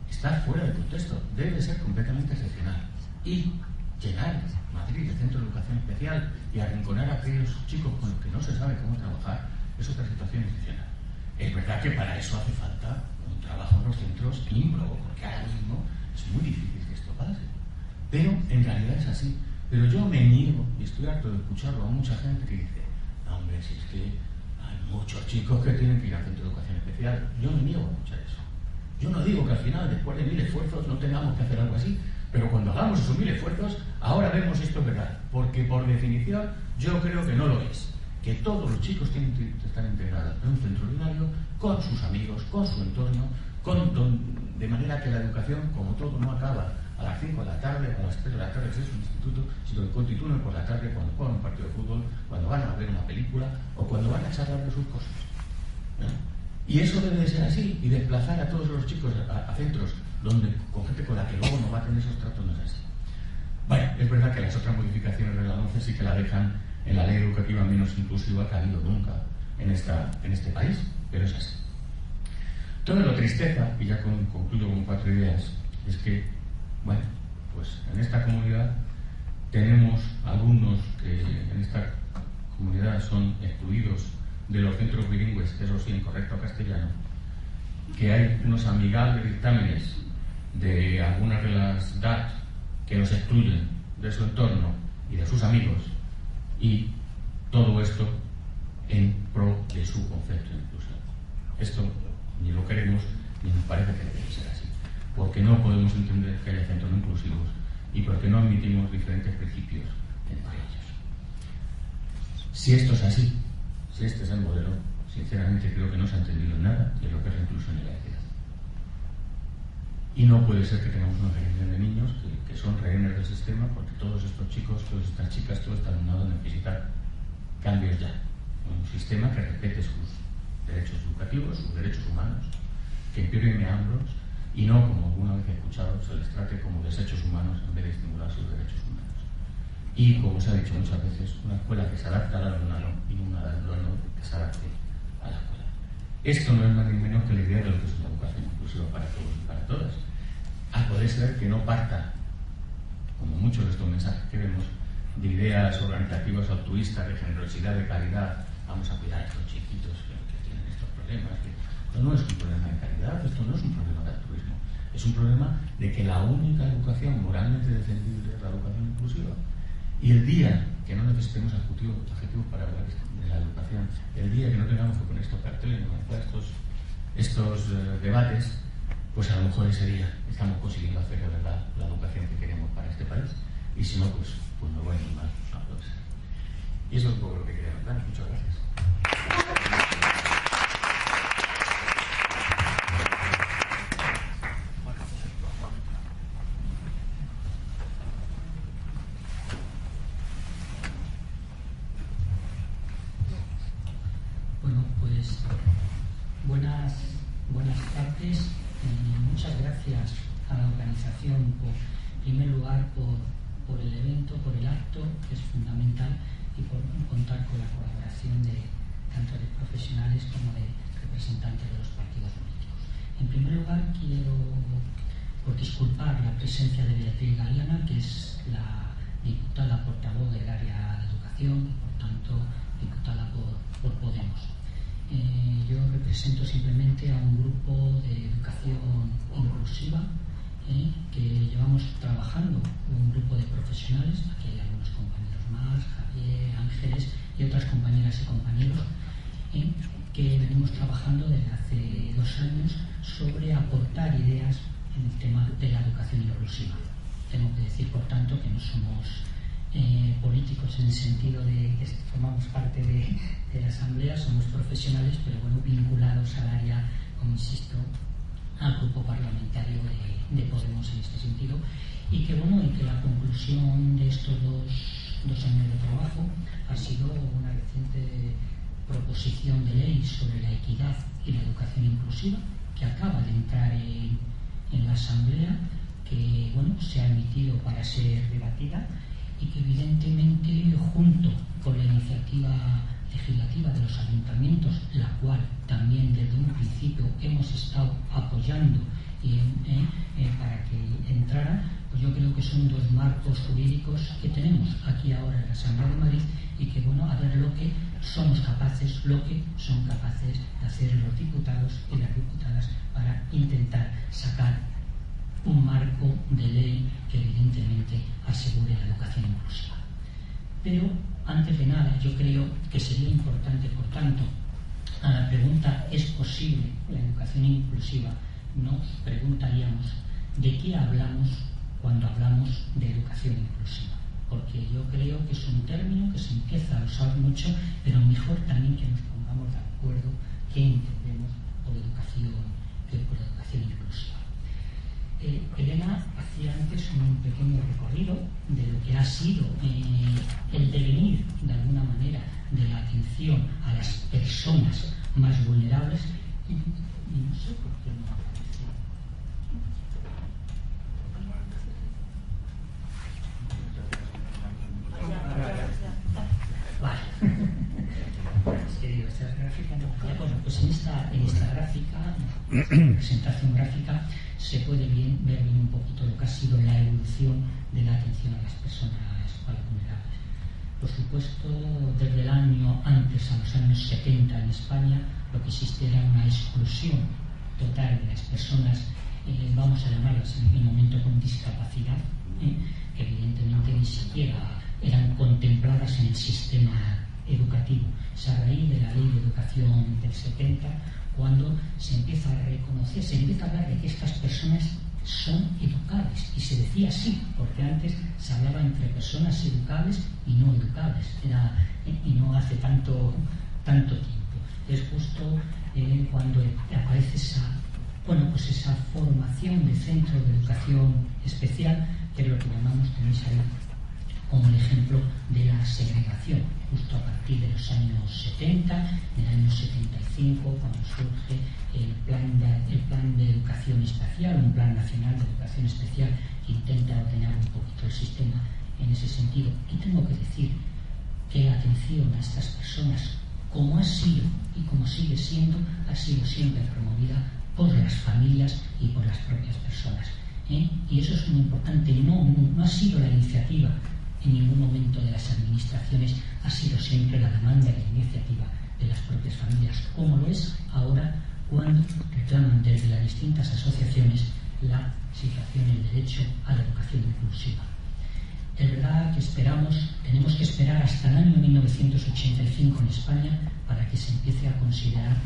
está fuera de contexto, debe ser completamente excepcional. Y llenar Madrid de centros de educación especial y arrinconar a aquellos chicos con los que no se sabe cómo trabajar es otra situación excepcional. Es verdad que para eso hace falta un trabajo en los centros ímprobo, porque ahora mismo es muy difícil que esto pase. Pero en realidad es así. Pero yo me niego, y estoy harto de escucharlo a mucha gente que dice, no, hombre, si es que hay muchos chicos que tienen que ir al centro de educación especial. Yo me niego a escuchar eso. Yo no digo que al final, después de 1000 esfuerzos, no tengamos que hacer algo así, pero cuando hagamos esos 1000 esfuerzos, ahora vemos esto es verdad, porque por definición yo creo que no lo es. Que todos los chicos tienen que estar integrados en un centro ordinario, con sus amigos, con su entorno, de manera que la educación, como todo, no acaba a las 5 de la tarde o a las 3 de la tarde, es un instituto, sino que continúen por la tarde cuando juegan un partido de fútbol, cuando van a ver una película o cuando van a charlar de sus cosas. Y eso debe de ser así, y desplazar a todos los chicos a centros con gente con la que luego no va a tener esos tratos no es así. Bueno, es verdad que las otras modificaciones de la ONCE sí que la dejan en la ley educativa menos inclusiva que ha habido nunca en este país, pero es así. Todo lo tristeza, y ya concluyo con 4 ideas, es que, bueno, pues en esta comunidad tenemos alumnos que en esta comunidad son excluidos de los centros bilingües, eso sí, en correcto castellano, que hay unos amigables dictámenes de algunas de las DAT que los excluyen de su entorno y de sus amigos, y todo esto en pro de su concepto de inclusión. Esto ni lo queremos ni nos parece que debe ser así, porque no podemos entender que haya centros no inclusivos y porque no admitimos diferentes principios entre ellos. Si esto es así, si este es el modelo, sinceramente creo que no se ha entendido nada de lo que es la inclusión y la equidad. Y no puede ser que tengamos una generación de niños que son rehenes del sistema, porque todos estos chicos, todas estas chicas, todo este alumnado necesita cambios ya. Un sistema que respete sus derechos educativos, sus derechos humanos, que empeoren meandros y no, como alguna vez he escuchado, se les trate como desechos humanos en vez de estimular sus derechos humanos. Y, como se ha dicho muchas veces, una escuela que se adapte al alumnado y no un alumnado que se adapte a la escuela. Esto no es más ni menos que la idea de lo que es una educación inclusiva para todos y para todas. A poder ser que no parta, como muchos de estos mensajes que vemos, de ideas organizativas altruistas, de generosidad, de caridad. Vamos a cuidar a estos chiquitos que tienen estos problemas. Esto no es un problema de caridad, esto no es un problema de altruismo. Es un problema de que la única educación moralmente defendible es la educación inclusiva. Y el día que no necesitemos adjetivos para hablar de la educación, el día que no tengamos que poner estos carteles, no hacer estos debates, pues a lo mejor ese día estamos consiguiendo hacer de verdad la educación que queremos para este país. Y si no, pues no voy a animar, no puede ser. Y eso es un poco lo que quería hablar. Muchas gracias. Bueno, pues buenas tardes. Muchas gracias a la organización, en primer lugar, por el evento, por el acto, que es fundamental, y por contar con la colaboración tanto de profesionales como de representantes de los partidos políticos. En primer lugar, quiero disculpar la presencia de Beatriz Galeana, que es la diputada portavoz del área de educación y, por tanto, diputada por Podemos. Yo represento simplemente a un grupo de educación inclusiva que llevamos trabajando, un grupo de profesionales, aquí hay algunos compañeros más, Javier, Ángeles y otras compañeras y compañeros, que venimos trabajando desde hace 2 años sobre aportar ideas en el tema de la educación inclusiva. Tengo que decir, por tanto, que no somos políticos en el sentido de que formamos parte de la Asamblea, somos profesionales, pero bueno, vinculados al área, como insisto, al grupo parlamentario de Podemos en este sentido, y que la conclusión de estos dos años de trabajo ha sido una reciente proposición de ley sobre la equidad y la educación inclusiva, que acaba de entrar en la Asamblea, que se ha emitido para ser debatida y que evidentemente, junto con la iniciativa legislativa de los ayuntamientos, la cual también desde un principio hemos estado apoyando para que entrara, pues yo creo que son 2 marcos jurídicos que tenemos aquí ahora en la Asamblea de Madrid y que, a ver lo que somos capaces, lo que son capaces de hacer los diputados y las diputadas para intentar sacar un marco de ley que evidentemente asegure la educación inclusiva. Pero, antes de nada, yo creo que sería importante, por tanto, a la pregunta ¿es posible la educación inclusiva?, nos preguntaríamos ¿de qué hablamos cuando hablamos de educación inclusiva? Porque yo creo que es un término que se empieza a usar mucho, pero mejor también que nos pongamos de acuerdo qué entendemos por educación inclusiva. Elena hacía antes un pequeño recorrido de lo que ha sido el devenir, de alguna manera, de la atención a las personas más vulnerables y no sé por qué no aparece. Vale. Esta gráfica no. Bueno, pues en esta gráfica, presentación gráfica, se puede ver bien un poquito lo que ha sido la evolución de la atención a las personas vulnerables. Por supuesto, desde el año antes, a los años 70 en España, lo que existía era una exclusión total de las personas, vamos a llamarlas en aquel momento con discapacidad, que evidentemente ni siquiera eran contempladas en el sistema educativo. Es a raíz de la Ley de Educación del 70 cuando se empieza a reconocer, se empieza a hablar de que estas personas son educables, y se decía así, porque antes se hablaba entre personas educables y no educables, y no hace tanto tiempo. Es justo cuando aparece esa formación de centro de educación especial, que es lo que llamamos, tenéis ahí como el ejemplo de la segregación, justo a partir de los los años 70, en el año 75, cuando surge el plan de educación especial, un plan nacional de educación especial que intenta ordenar un poquito el sistema en ese sentido. Y tengo que decir que la atención a estas personas, como ha sido y como sigue siendo, ha sido siempre promovida por las familias y por las propias personas. Y eso es muy importante. No ha sido la iniciativa en ningún momento de las administraciones, ha sido siempre la demanda y la iniciativa de las propias familias, como lo es ahora cuando reclaman desde las distintas asociaciones la situación, el derecho a la educación inclusiva. Es verdad que tenemos que esperar hasta el año 1985 en España para que se empiece a considerar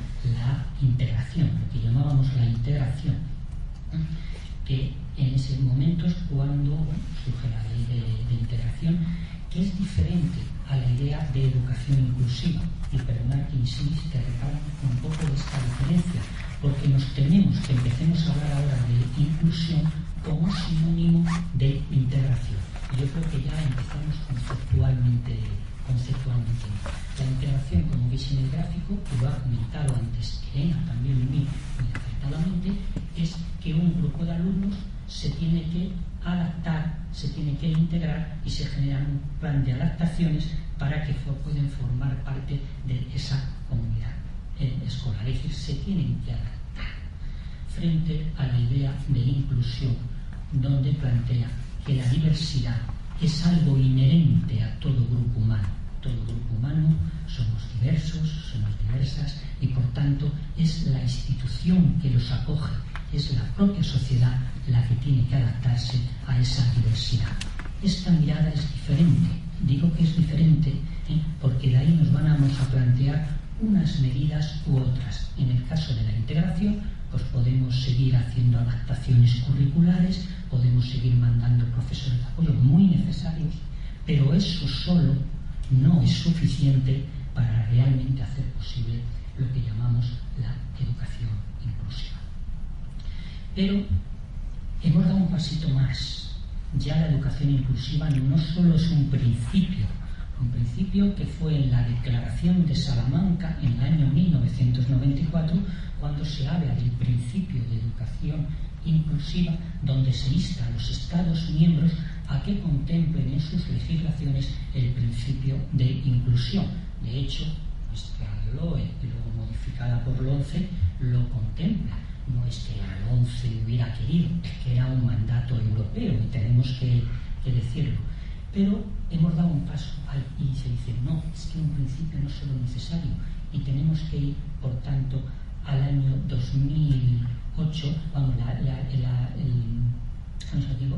la integración, lo que llamábamos la integración, que en ese momento es cuando surge la ley de integración, que es diferente a la idea de educación inclusiva. Y perdonad que insiste, que recalco un poco de esta diferencia, porque nos tememos que empecemos a hablar ahora de inclusión como sinónimo de integración. Y yo creo que ya empezamos conceptualmente. La integración, como veis en el gráfico, que lo ha comentado antes Elena, también muy acertadamente, es que un grupo de alumnos se tiene que adaptar, se tiene que integrar y se genera un plan de adaptaciones para que puedan formar parte de esa comunidad escolar. Es decir, se tienen que adaptar frente a la idea de inclusión, donde plantea que la diversidad es algo inherente a todo grupo humano. Todo grupo humano somos diversos, somos diversas, y por tanto es la institución que los acoge, es la propia sociedad la que tiene que adaptarse a esa diversidad. Esta mirada es diferente. Digo que es diferente porque de ahí nos vamos a plantear unas medidas u otras. En el caso de la integración, pues podemos seguir haciendo adaptaciones curriculares, podemos seguir mandando profesores de apoyo muy necesarios, pero eso solo no es suficiente para realmente hacer posible lo que llamamos la educación inclusiva. Pero hemos dado un pasito más. Ya la educación inclusiva no solo es un principio que fue en la Declaración de Salamanca en el año 1994, cuando se habla del principio de educación inclusiva, donde se insta a los Estados miembros a que contemplen en sus legislaciones el principio de inclusión. De hecho, nuestra LOE, luego modificada por la ONCE, lo contempla. No es que la ONCE hubiera querido, es que era un mandato europeo y tenemos que decirlo. Pero hemos dado un paso y se dice, no, es que un principio no es solo necesario, y tenemos que ir, por tanto, al año 2008, cuando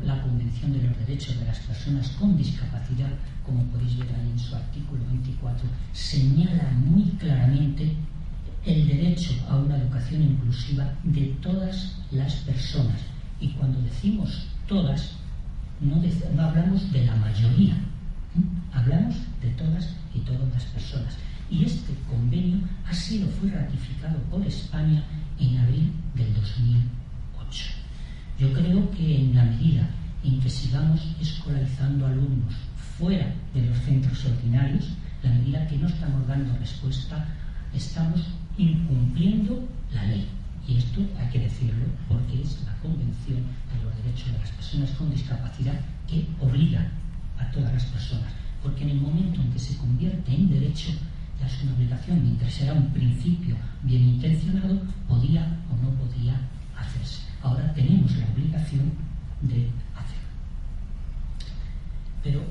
la Convención de los Derechos de las Personas con Discapacidad, como podéis ver ahí en su artículo 24, señala muy claramente el derecho a una educación inclusiva de todas las personas. Y cuando decimos todas, no hablamos de la mayoría, hablamos de todas y todas las personas. Y este convenio fue ratificado por España en abril del 2008. Yo creo que en la medida en que sigamos escolarizando alumnos fuera de los centros ordinarios, la medida que no estamos dando respuesta, estamos incumpliendo la ley. Y esto hay que decirlo porque es la Convención de los Derechos de las Personas con Discapacidad que obliga a todas las personas. Porque en el momento en que se convierte en derecho, ya es una obligación, mientras era un principio bien intencionado, podía o no podía hacerse. Ahora tenemos la obligación de hacerlo. Pero,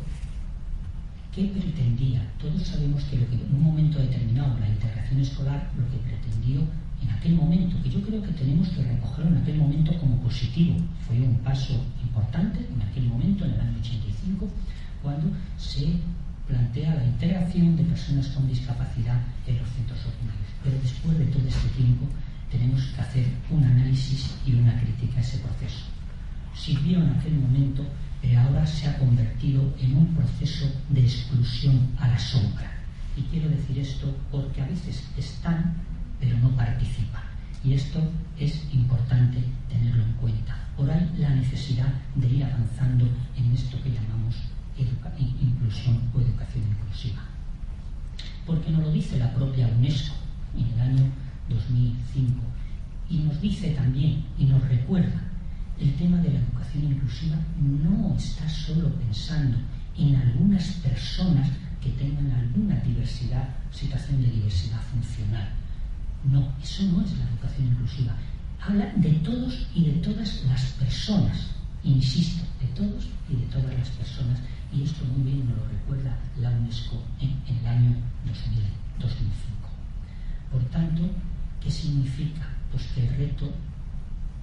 ¿qué pretendía? Todos sabemos que en un momento determinado la integración escolar lo que pretendió en aquel momento, que yo creo que tenemos que recogerlo en aquel momento como positivo, fue un paso importante en aquel momento, en el año 85, cuando se plantea la integración de personas con discapacidad en los centros ordinarios. Pero después de todo este tiempo tenemos que hacer un análisis y una crítica a ese proceso. Sirvió en aquel momento, pero ahora se ha convertido en un proceso de exclusión a la sombra. Y quiero decir esto porque a veces están, pero no participan. Y esto es importante tenerlo en cuenta. Por ahí la necesidad de ir avanzando en esto que llamamos inclusión o educación inclusiva. ¿Por qué no lo dice la propia UNESCO en el año 2005, y nos dice también y nos recuerda, el tema de la educación inclusiva no está solo pensando en algunas personas que tengan alguna diversidad, situación de diversidad funcional. No, eso no es la educación inclusiva. Habla de todos y de todas las personas, insisto, de todos y de todas las personas, y esto muy bien nos lo recuerda la UNESCO en el año 2005. Por tanto, ¿qué significa? Pues que el reto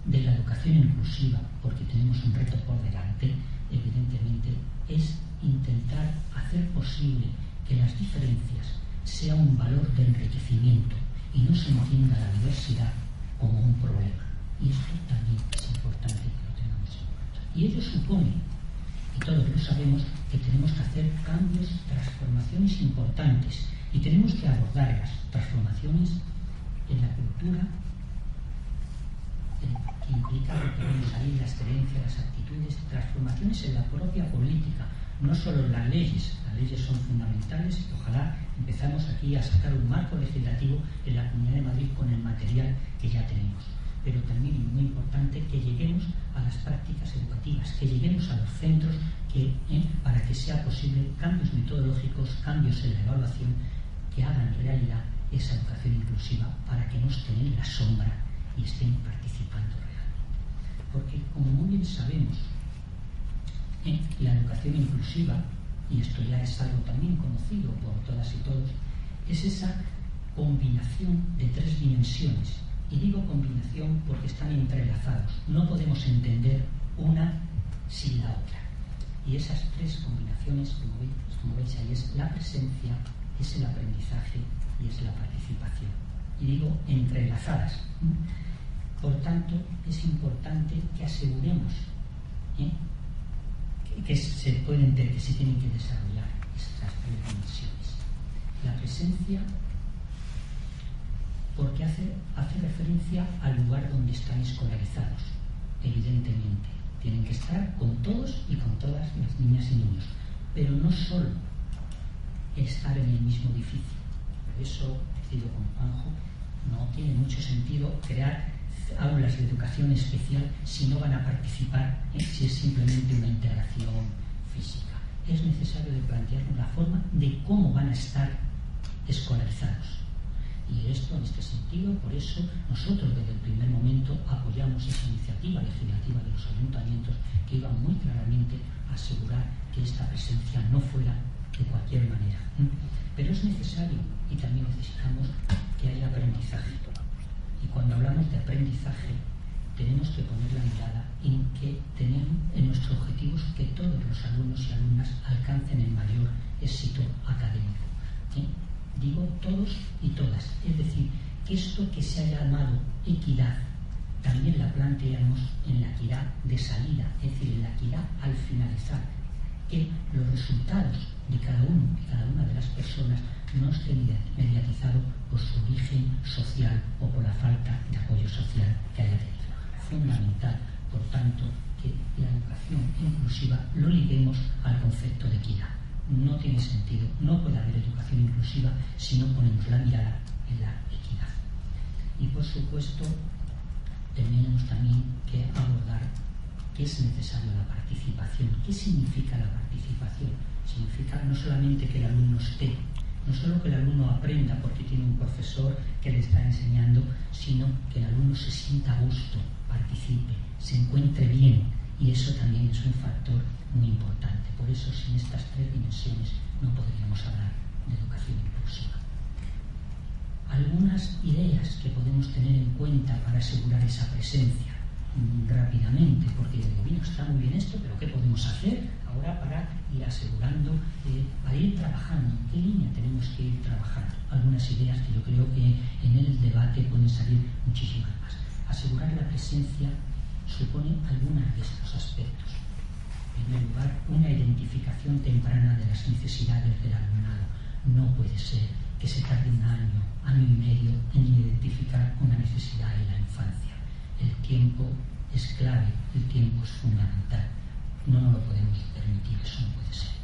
de la educación inclusiva, porque tenemos un reto por delante, evidentemente, es intentar hacer posible que las diferencias sean un valor de enriquecimiento y no se entienda la diversidad como un problema. Y esto también es importante que lo tengamos en cuenta. Y ello supone, y todos lo sabemos, que tenemos que hacer cambios, transformaciones importantes, y tenemos que abordar las transformaciones en la cultura, que implica que tenemos ahí las creencias, las actitudes, transformaciones en la propia política, no solo en las leyes son fundamentales, y ojalá empezamos aquí a sacar un marco legislativo en la Comunidad de Madrid con el material que ya tenemos, pero también es muy importante que lleguemos a las prácticas educativas, que lleguemos a los centros para que sea posible cambios metodológicos, cambios en la evaluación que hagan realidad esa educación inclusiva para que no estén en la sombra y estén participando realmente. Porque, como muy bien sabemos, la educación inclusiva, y esto ya es algo también conocido por todas y todos, es esa combinación de tres dimensiones. Y digo combinación porque están entrelazados. No podemos entender una sin la otra. Y esas tres combinaciones, como veis ahí, es la presencia, es el aprendizaje y es la participación. Y digo entrelazadas. Por tanto, es importante que aseguremos que se tienen que desarrollar estas tres dimensiones. La presencia, porque hace referencia al lugar donde están escolarizados, evidentemente. Tienen que estar con todos y con todas las niñas y niños, pero no solo estar en el mismo edificio. Por eso, decido con Juanjo, no tiene mucho sentido crear aulas de educación especial si no van a participar, si es simplemente una integración física. Es necesario plantearnos la forma de cómo van a estar escolarizados. Y esto, en este sentido, por eso nosotros desde el primer momento apoyamos esa iniciativa legislativa de los ayuntamientos que iba muy claramente a asegurar que esta presencia no fuera de cualquier manera. Pero es necesario, y también necesitamos, que haya aprendizaje. Y cuando hablamos de aprendizaje, tenemos que poner la mirada en que tenemos en nuestro objetivo que todos los alumnos y alumnas alcancen el mayor éxito académico. Digo todos y todas, es decir, que esto que se ha llamado equidad también la planteamos en la equidad de salida, es decir, en la equidad al finalizar, que los resultados de cada uno y cada una de las personas no estén mediatizados por su origen social o por la falta de apoyo social que haya dentro. Fundamental, por tanto, que la educación inclusiva lo liguemos al concepto de equidad. No tiene sentido, no puede haber educación inclusiva si no ponemos la mirada en la equidad. Y por supuesto, tenemos también que abordar que es necesaria la participación. ¿Qué significa la participación? Significa no solamente que el alumno esté, no solo que el alumno aprenda porque tiene un profesor que le está enseñando, sino que el alumno se sienta a gusto, participe, se encuentre bien, y eso también es un factor muy importante. Por eso, sin estas tres dimensiones no podríamos hablar de educación inclusiva. Algunas ideas que podemos tener en cuenta para asegurar esa presencia rápidamente, porque yo digo, bien, está muy bien esto, pero ¿qué podemos hacer ahora para ir asegurando, para ir trabajando? ¿Qué línea tenemos que ir trabajando? Algunas ideas que yo creo que en el debate pueden salir muchísimas más. Asegurar la presencia supone algunos de estos aspectos. En primer lugar, una identificación temprana de las necesidades del alumnado. No puede ser que se tarde un año y medio en identificar una necesidad en la infancia. El tiempo es clave, el tiempo es fundamental. No nos lo podemos permitir, eso no puede ser.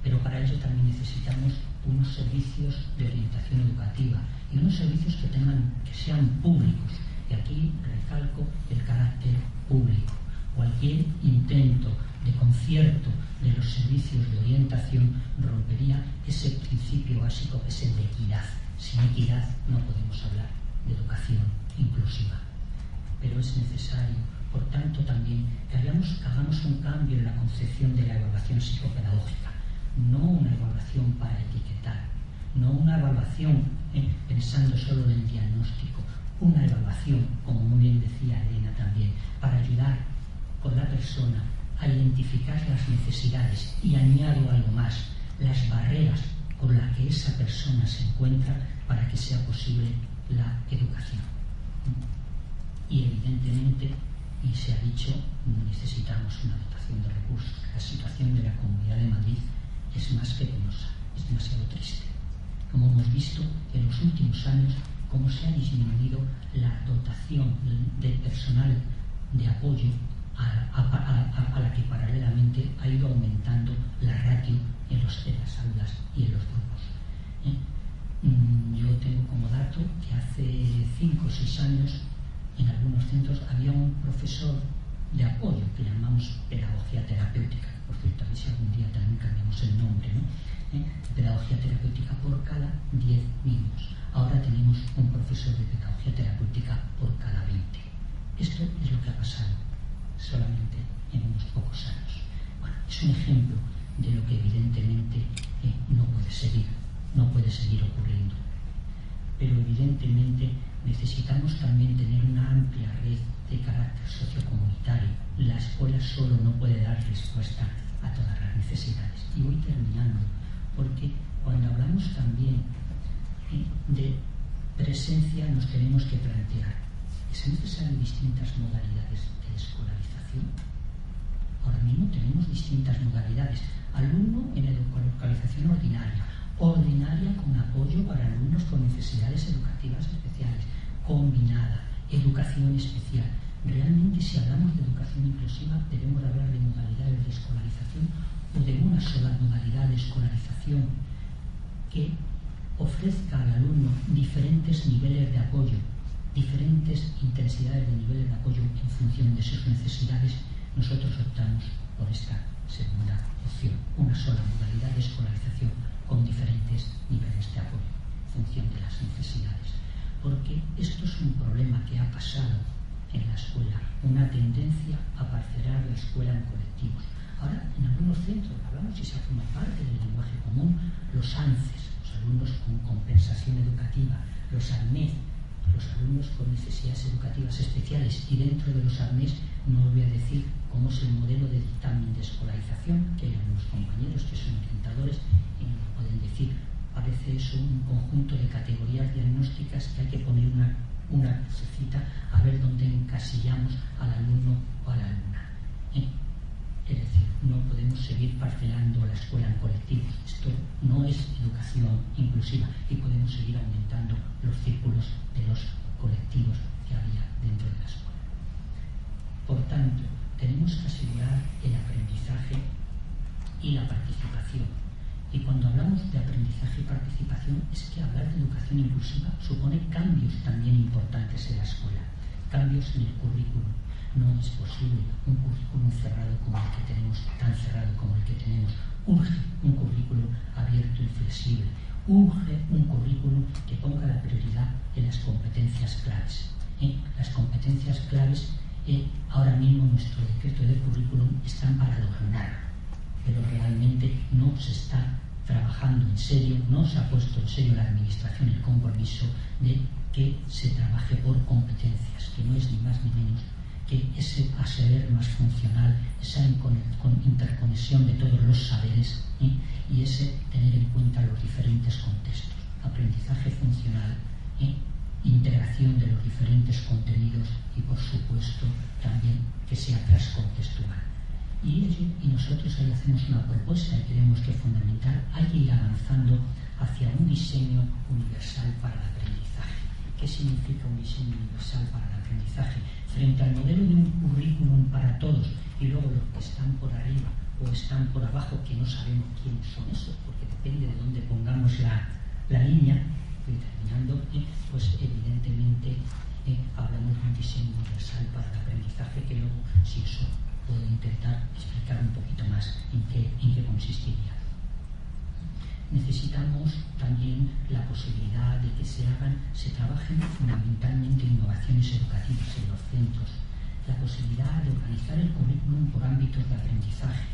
Pero para ello también necesitamos unos servicios de orientación unos servicios que sean públicos. Y aquí recalco el carácter público. Cualquier intento de concierto de los servicios de orientación rompería ese principio básico que es el de equidad. Sin equidad no podemos hablar de educación inclusiva. Pero es necesario, por tanto, también que hagamos un cambio en la concepción de la evaluación psicopedagógica. No una evaluación para etiquetar, no una evaluación pensando solo en el diagnóstico, una evaluación, como muy bien decía Elena también, para ayudar con la persona a identificar las necesidades y, añado algo más, las barreras con las que esa persona se encuentra para que sea posible la educación. Y evidentemente, y se ha dicho, necesitamos una dotación de recursos. La situación de la Comunidad de Madrid es más que penosa, es demasiado triste. Como hemos visto en los últimos años, cómo se ha disminuido la dotación de personal de apoyo a la que paralelamente ha ido aumentando la ratio en las aulas y en los grupos. Yo tengo como dato que hace 5 o 6 años en algunos centros había un profesor de apoyo que llamamos pedagogía terapéutica. Por cierto, a ver si algún día también cambiamos el nombre, ¿no? Pedagogía terapéutica por cada 10 niños. Ahora tenemos un profesor de pedagogía terapéutica por cada 20. Esto es lo que ha pasado solamente en unos pocos años. Bueno, es un ejemplo de lo que evidentemente no puede seguir ocurriendo. Pero evidentemente necesitamos también tener una amplia red de carácter sociocomunitario. La escuela solo no puede dar respuesta a todas las necesidades. Y voy terminando, porque cuando hablamos también de presencia nos tenemos que plantear, ¿es necesario distintas modalidades de escolarización? Ahora mismo tenemos distintas modalidades. Alumno en localización ordinaria con apoyo para alumnos con necesidades educativas especiales, combinada, educación especial. Realmente, si hablamos de educación inclusiva, debemos hablar de modalidades de escolarización o de una sola modalidad de escolarización que ofrezca al alumno diferentes niveles de apoyo, diferentes intensidades de niveles de apoyo en función de sus necesidades. Nosotros optamos por esta segunda opción, una sola modalidad de escolarización con diferentes niveles de apoyo en función de las necesidades. Porque esto es un problema que ha pasado en la escuela, una tendencia a parcelar la escuela en colectivos. Ahora, en algunos centros hablamos y se forma parte del lenguaje común, los ANCES, los alumnos con compensación educativa, los ALMED, los alumnos con necesidades educativas especiales, y dentro de los ALMED no voy a decir cómo es el modelo de dictamen de escolarización, que hay algunos compañeros que son orientadores y nos pueden decir, parece eso un conjunto de categorías diagnósticas que hay que poner una cita a ver dónde encasillamos al alumno o a la alumna. Es decir, no podemos seguir parcelando la escuela en colectivos. Esto no es educación inclusiva y podemos seguir aumentando los círculos de los colectivos que había dentro de la escuela. Por tanto, tenemos que asegurar el aprendizaje y la participación. Y cuando hablamos de aprendizaje y participación, es que hablar de educación inclusiva supone cambios también importantes en la escuela, cambios en el currículum. No es posible un currículum cerrado como el que tenemos, tan cerrado como el que tenemos. Urge un currículum abierto y flexible. Urge un currículum que ponga la prioridad en las competencias claves. Las competencias claves, ahora mismo nuestro decreto de currículum están para adornar, pero realmente no se está trabajando en serio, no se ha puesto en serio la administración el compromiso de que se trabaje por competencias, que no es ni más ni menos que ese saber más funcional, esa interconexión de todos los saberes y ese tener en cuenta los diferentes contextos, aprendizaje funcional, integración de los diferentes contenidos y, por supuesto, también que sea transcontextual. Y nosotros ahí hacemos una propuesta y creemos que es fundamental. Hay que ir avanzando hacia un diseño universal para el aprendizaje. ¿Qué significa un diseño universal para el aprendizaje? Frente al modelo de un currículum para todos y luego los que están por arriba o están por abajo, que no sabemos quiénes son esos, porque depende de dónde pongamos la línea, voy terminando, pues evidentemente hablamos de un diseño universal para el aprendizaje, que luego, si eso, puedo intentar explicar un poquito más en qué consistiría. Necesitamos también la posibilidad de que se trabajen fundamentalmente innovaciones educativas en los centros, la posibilidad de organizar el currículum por ámbitos de aprendizaje.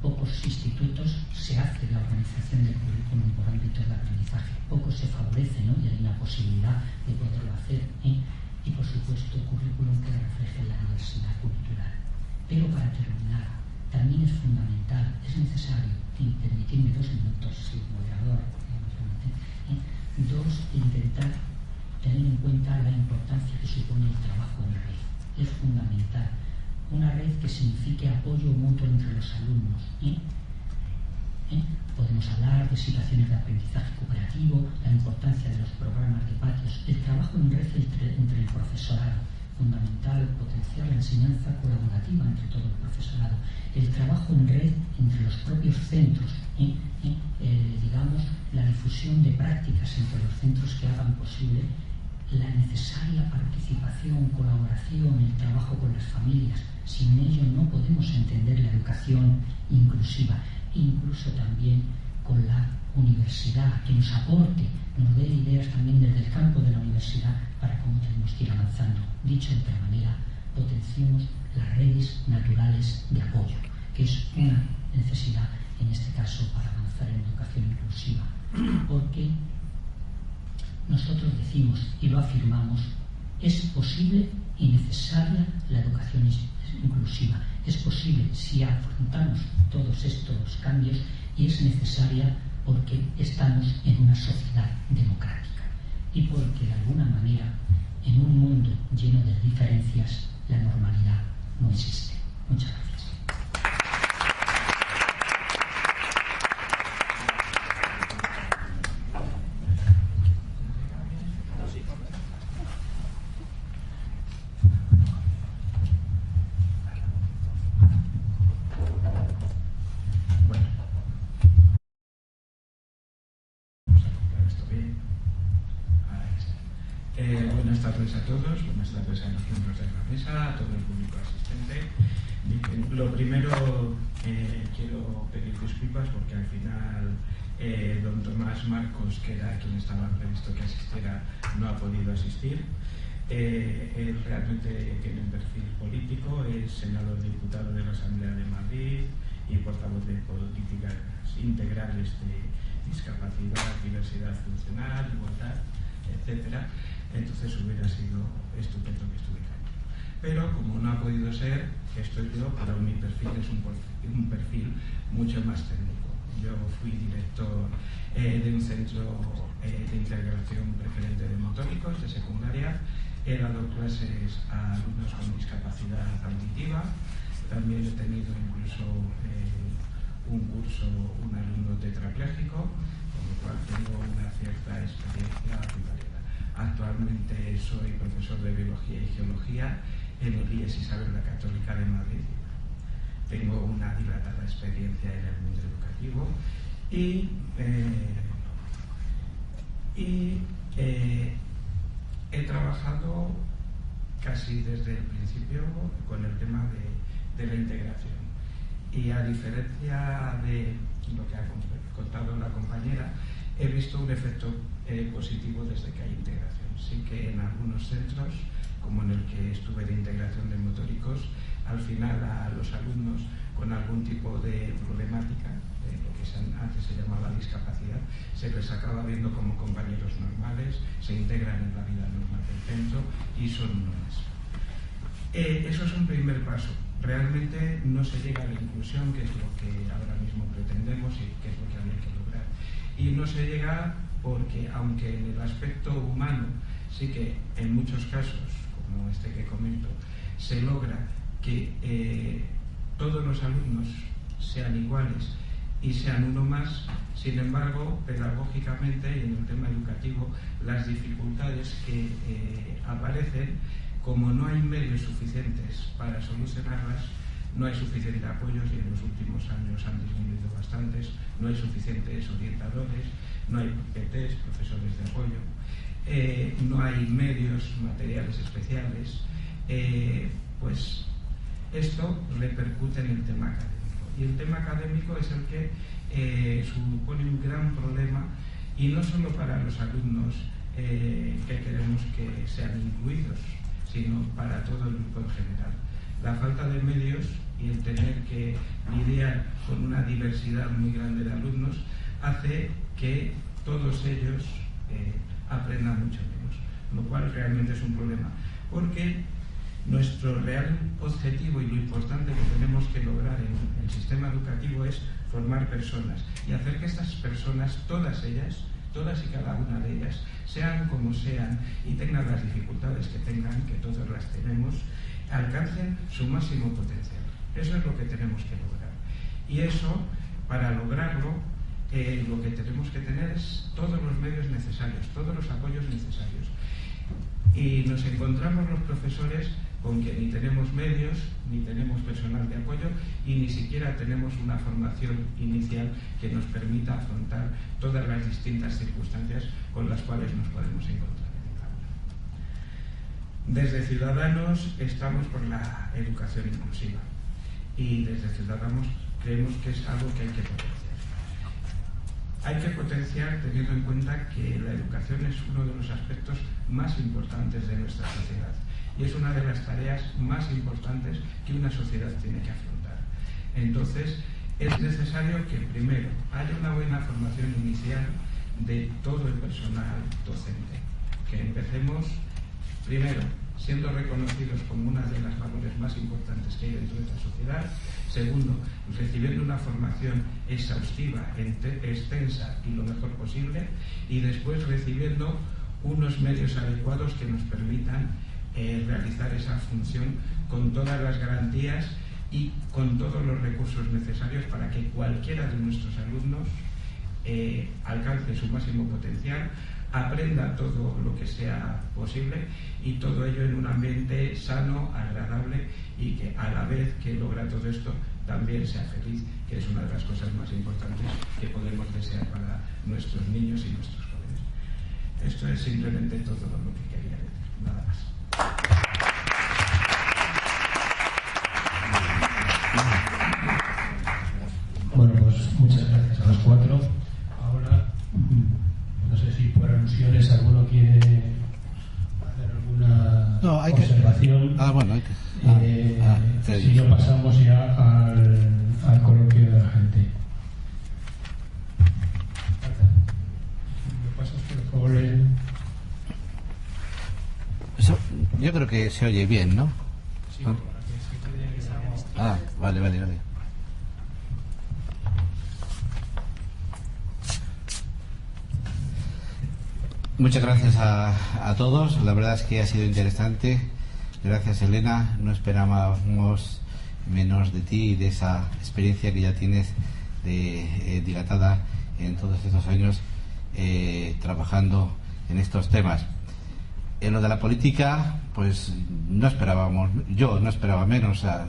Pocos institutos se hace la organización del currículum por ámbitos de aprendizaje, poco se favorece, ¿no? Y hay una posibilidad de poderlo hacer, y por supuesto currículum que refleje la diversidad cultural. Pero para terminar, también es fundamental, es necesario, y permitidme 2 minutos, si el moderador me permite, intentar tener en cuenta la importancia que supone el trabajo en red. Es fundamental. Una red que signifique apoyo mutuo entre los alumnos. Podemos hablar de situaciones de aprendizaje cooperativo, la importancia de los programas de patios, el trabajo en red entre el profesorado, fundamental potenciar la enseñanza colaborativa entre todo el profesorado, el trabajo en red entre los propios centros, digamos, la difusión de prácticas entre los centros que hagan posible la necesaria participación, colaboración, el trabajo con las familias. Sin ello no podemos entender la educación inclusiva, incluso también con la universidad, que nos aporte, nos dé ideas también desde el campo de la universidad para cómo tenemos que ir avanzando. Dicho de otra manera, potenciemos las redes naturales de apoyo, que es una necesidad en este caso para avanzar en educación inclusiva, porque nosotros decimos y lo afirmamos, es posible y necesaria la educación inclusiva. Es posible si afrontamos todos estos cambios, y es necesaria porque estamos en una sociedad democrática y porque de alguna manera en un mundo lleno de diferencias la normalidad no existe. Muchas gracias. Buenas tardes a todos, buenas tardes a los miembros de la mesa, a todo el público asistente. Lo primero, quiero pedir disculpas porque al final don Tomás Marcos, que era quien estaba previsto que asistiera, no ha podido asistir. Él realmente tiene un perfil político, es senador diputado de la Asamblea de Madrid y portavoz de políticas integrales de discapacidad, diversidad funcional, igualdad, etcétera. Entonces hubiera sido estupendo que estuviera. Pero como no ha podido ser, estoy yo, pero mi perfil es un perfil mucho más técnico. Yo fui director de un centro de integración preferente de motóricos de secundaria. He dado clases a alumnos con discapacidad auditiva. También he tenido incluso un alumno tetrapléjico, con lo cual tengo una cierta experiencia y variedad. Actualmente soy profesor de Biología y Geología en el IES Isabel la Católica de Madrid. Tengo una dilatada experiencia en el mundo educativo y he trabajado casi desde el principio con el tema de la integración. Y a diferencia de lo que ha contado la compañera, he visto un efecto positivo desde que hay integración. Sí que en algunos centros, como en el que estuve de integración de motóricos, al final a los alumnos con algún tipo de problemática, de lo que antes se llamaba discapacidad, se les acaba viendo como compañeros normales, se integran en la vida normal del centro y son normales. Eso es un primer paso. Realmente no se llega a la inclusión, que es lo que ahora mismo pretendemos y que es lo que habría que lograr. Y no se llega porque, aunque en el aspecto humano sí que en muchos casos, como este que comento, se logra que todos los alumnos sean iguales y sean uno más, sin embargo, pedagógicamente y en el tema educativo, las dificultades que aparecen, como no hay medios suficientes para solucionarlas, no hay suficiente apoyo y en los últimos años han disminuido bastantes, no hay suficientes orientadores, no hay PTs, profesores de apoyo, no hay medios, materiales especiales, pues esto repercute en el tema académico. Y el tema académico es el que supone un gran problema, y no solo para los alumnos que queremos que sean incluidos, sino para todo el grupo en general. La falta de medios y el tener que lidiar con una diversidad muy grande de alumnos hace que todos ellos aprendan mucho menos, lo cual realmente es un problema, porque nuestro real objetivo y lo importante que tenemos que lograr en el sistema educativo es formar personas y hacer que estas personas, todas ellas, todas y cada una de ellas, sean como sean y tengan las dificultades que tengan, que todos las tenemos, alcancen su máximo potencial. Eso es lo que tenemos que lograr. Y eso, para lograrlo, lo que tenemos que tener es todos los medios necesarios, todos los apoyos necesarios. Y nos encontramos los profesores con que ni tenemos medios, ni tenemos personal de apoyo y ni siquiera tenemos una formación inicial que nos permita afrontar todas las distintas circunstancias con las cuales nos podemos encontrar en el aula. Desde Ciudadanos estamos por la educación inclusiva y desde Ciudadanos creemos que es algo que hay que potenciar. Hay que potenciar teniendo en cuenta que la educación es uno de los aspectos más importantes de nuestra sociedad y es una de las tareas más importantes que una sociedad tiene que afrontar. Entonces, es necesario que primero haya una buena formación inicial de todo el personal docente, que empecemos primero siendo reconocidos como una de las valores más importantes que hay dentro de la sociedad. Segundo, recibiendo una formación exhaustiva, extensa y lo mejor posible. Y después recibiendo unos medios adecuados que nos permitan realizar esa función con todas las garantías y con todos los recursos necesarios para que cualquiera de nuestros alumnos alcance su máximo potencial, aprenda todo lo que sea posible y todo ello en un ambiente sano, agradable y que a la vez que logra todo esto también sea feliz, que es una de las cosas más importantes que podemos desear para nuestros niños y nuestros jóvenes. Esto es simplemente todo lo que quería decir, nada más. Bueno, pues muchas gracias a los cuatro. Ahora, no sé si por alusiones alguno quiere hacer alguna observación. Bueno, hay que... Si no, pasamos ya al coloquio de la gente. ¿Me pasas por favor Yo creo que se oye bien, ¿no? Sí, vale. Muchas gracias a todos. La verdad es que ha sido interesante. Gracias, Elena. No esperábamos menos de ti y de esa experiencia que ya tienes dilatada en todos estos años trabajando en estos temas. En lo de la política, pues yo no esperaba menos. O sea,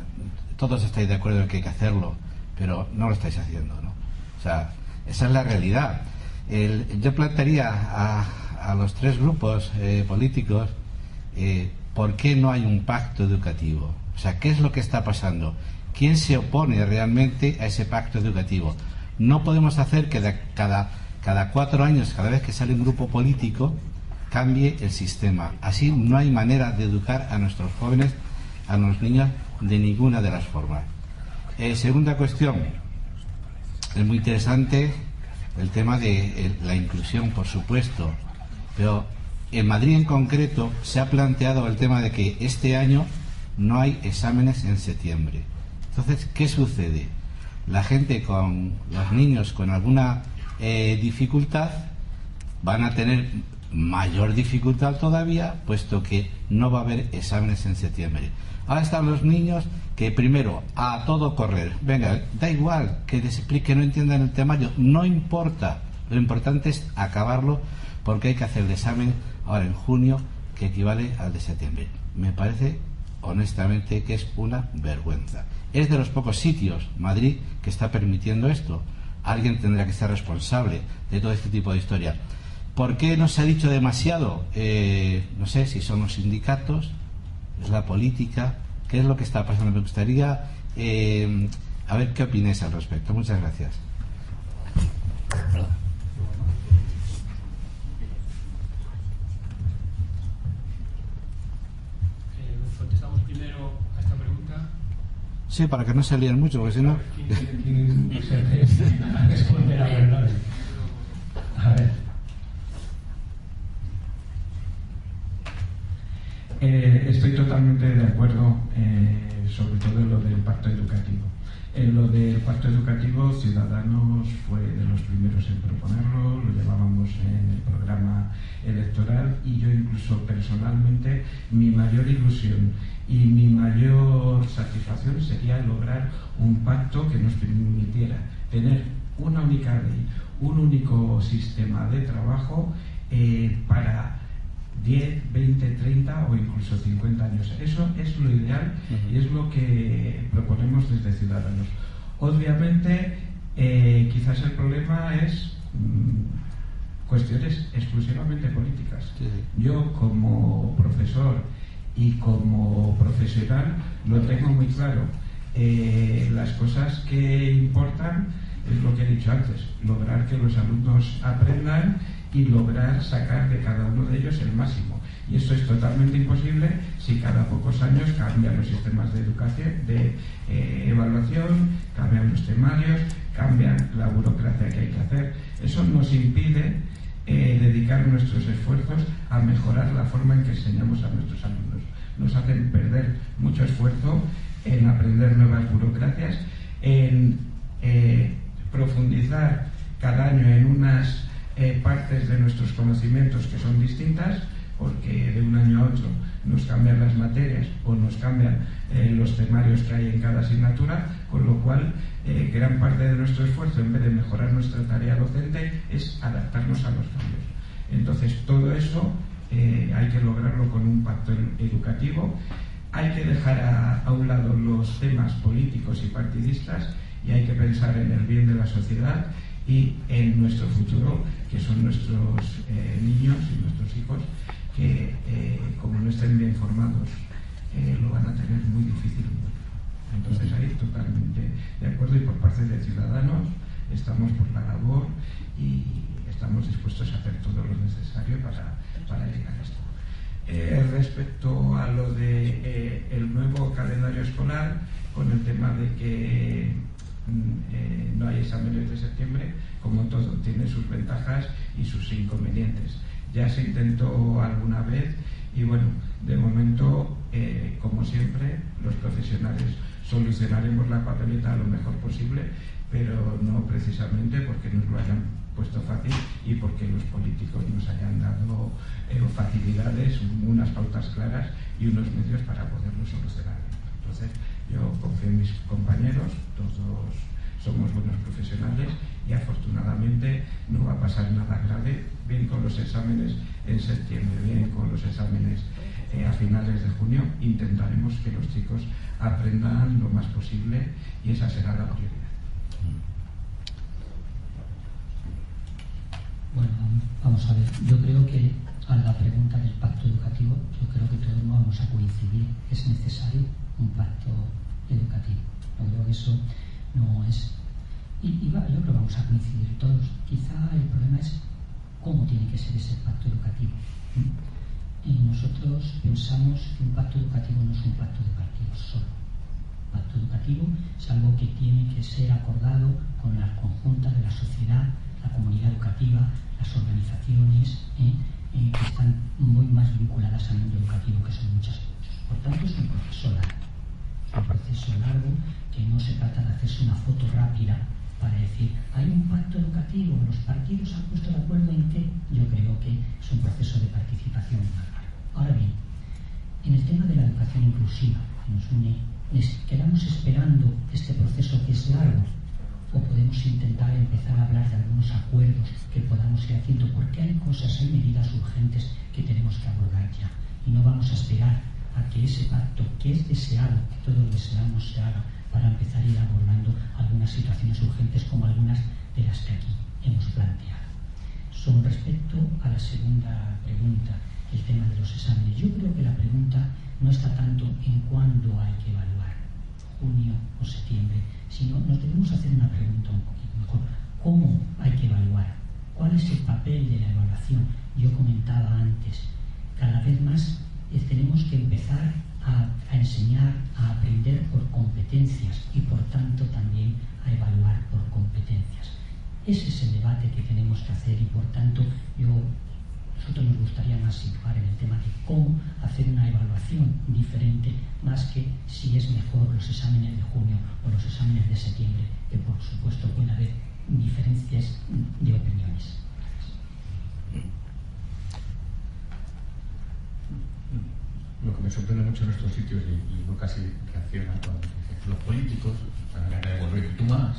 todos estáis de acuerdo en que hay que hacerlo, pero no lo estáis haciendo, ¿no? O sea, esa es la realidad. Yo plantearía a los tres grupos políticos ¿por qué no hay un pacto educativo? O sea, ¿qué es lo que está pasando? ¿Quién se opone realmente a ese pacto educativo? No podemos hacer que cada 4 años, cada vez que sale un grupo político, cambie el sistema. Así no hay manera de educar a nuestros jóvenes, a los niños, de ninguna de las formas. Segunda cuestión, es muy interesante el tema de la inclusión, por supuesto, pero en Madrid en concreto se ha planteado el tema de que este año no hay exámenes en septiembre. Entonces, ¿qué sucede? La gente los niños con alguna dificultad van a tener mayor dificultad todavía, puesto que no va a haber exámenes en septiembre. Ahora están los niños que primero a todo correr, venga, da igual que les explique, que no entiendan el temario, no importa, lo importante es acabarlo, porque hay que hacer el examen ahora en junio, que equivale al de septiembre. Me parece honestamente que es una vergüenza. Es de los pocos sitios, Madrid, que está permitiendo esto. Alguien tendrá que ser responsable de todo este tipo de historias. ¿Por qué no se ha dicho demasiado? No sé si son los sindicatos, es la política, qué es lo que está pasando. Me gustaría a ver qué opináis al respecto. Muchas gracias. Perdón. Contestamos primero a esta pregunta. Sí, para que no se líen mucho, porque si no... Responder a verdad. A ver. Estoy totalmente de acuerdo, sobre todo en lo del pacto educativo. En lo del pacto educativo, Ciudadanos fue de los primeros en proponerlo, lo llevábamos en el programa electoral, y yo incluso personalmente, mi mayor ilusión y mi mayor satisfacción sería lograr un pacto que nos permitiera tener una única ley, un único sistema de trabajo para 10, 20, 30 o incluso 50 años. Eso es lo ideal y es lo que proponemos desde Ciudadanos. Obviamente, quizás el problema es cuestiones exclusivamente políticas. Yo, como profesor y como profesional, lo tengo muy claro. Las cosas que importan es lo que he dicho antes: lograr que los alumnos aprendan y lograr sacar de cada uno de ellos el máximo. Y eso es totalmente imposible si cada pocos años cambian los sistemas de educación, de evaluación, cambian los temarios, cambian la burocracia que hay que hacer. Eso nos impide dedicar nuestros esfuerzos a mejorar la forma en que enseñamos a nuestros alumnos. Nos hacen perder mucho esfuerzo en aprender nuevas burocracias, en profundizar cada año en unas partes de nuestros conocimientos que son distintas, porque de un año a otro nos cambian las materias o nos cambian los temarios que hay en cada asignatura, con lo cual gran parte de nuestro esfuerzo, en vez de mejorar nuestra tarea docente, es adaptarnos a los cambios. Entonces, todo eso hay que lograrlo con un pacto educativo. Hay que dejar a un lado los temas políticos y partidistas y hay que pensar en el bien de la sociedad y en nuestro futuro, que son nuestros niños y nuestros hijos, que como no estén bien formados lo van a tener muy difícil. Entonces ahí totalmente de acuerdo, y por parte de Ciudadanos estamos por la labor y estamos dispuestos a hacer todo lo necesario para llegar a esto. Respecto a lo de el nuevo calendario escolar, con el tema de que no hay exámenes de septiembre, como todo, tiene sus ventajas y sus inconvenientes. Ya se intentó alguna vez y bueno, de momento, como siempre, los profesionales solucionaremos la papeleta lo mejor posible, pero no precisamente porque nos lo hayan puesto fácil y porque los políticos nos hayan dado facilidades, unas pautas claras y unos medios para poderlo solucionar. Entonces, yo confío en mis compañeros, todos somos buenos profesionales y afortunadamente no va a pasar nada grave, bien con los exámenes en septiembre, bien con los exámenes a finales de junio. Intentaremos que los chicos aprendan lo más posible y esa será la prioridad. Bueno, vamos a ver, yo creo que a la pregunta del pacto educativo, yo creo que todos vamos a coincidir, es necesario un pacto educativo. Yo creo que eso no es... yo creo que vamos a coincidir todos. Quizá el problema es cómo tiene que ser ese pacto educativo. Y nosotros pensamos que un pacto educativo no es un pacto de partidos solo. Un pacto educativo es algo que tiene que ser acordado con la conjunta de la sociedad, la comunidad educativa, las organizaciones que están muy más vinculadas al mundo educativo, que son muchos. Por tanto, es un proceso largo. Es un proceso largo que no se trata de hacerse una foto rápida para decir, hay un pacto educativo, los partidos han puesto de acuerdo en qué. Yo creo que es un proceso de participación más largo. Ahora bien, en el tema de la educación inclusiva, que nos une, ¿quedamos esperando este proceso que es largo? ¿O podemos intentar empezar a hablar de algunos acuerdos que podamos ir haciendo? Porque hay cosas, hay medidas urgentes que tenemos que abordar ya. Y no vamos a esperar a que ese pacto, que es deseado, que todos deseamos se haga, para empezar a ir abordando algunas situaciones urgentes como algunas de las que aquí hemos planteado. Con respecto a la segunda pregunta, el tema de los exámenes, yo creo que la pregunta no está tanto en cuándo hay que evaluar, junio o septiembre, sino nos debemos hacer una pregunta un poquito mejor: ¿cómo hay que evaluar? ¿Cuál es el papel de la evaluación? Yo comentaba antes, cada vez más tenemos que empezar a enseñar, a aprender por competencias y por tanto también a evaluar por competencias. Ese es el debate que tenemos que hacer y por tanto nosotros nos gustaría más situar en el tema de cómo hacer una evaluación diferente, más que si es mejor los exámenes de junio o los exámenes de septiembre, que por supuesto puede haber diferencias de opiniones. Lo que me sorprende mucho en estos sitios, y no casi reacciona cuando dicen los políticos van a devolver y tú más,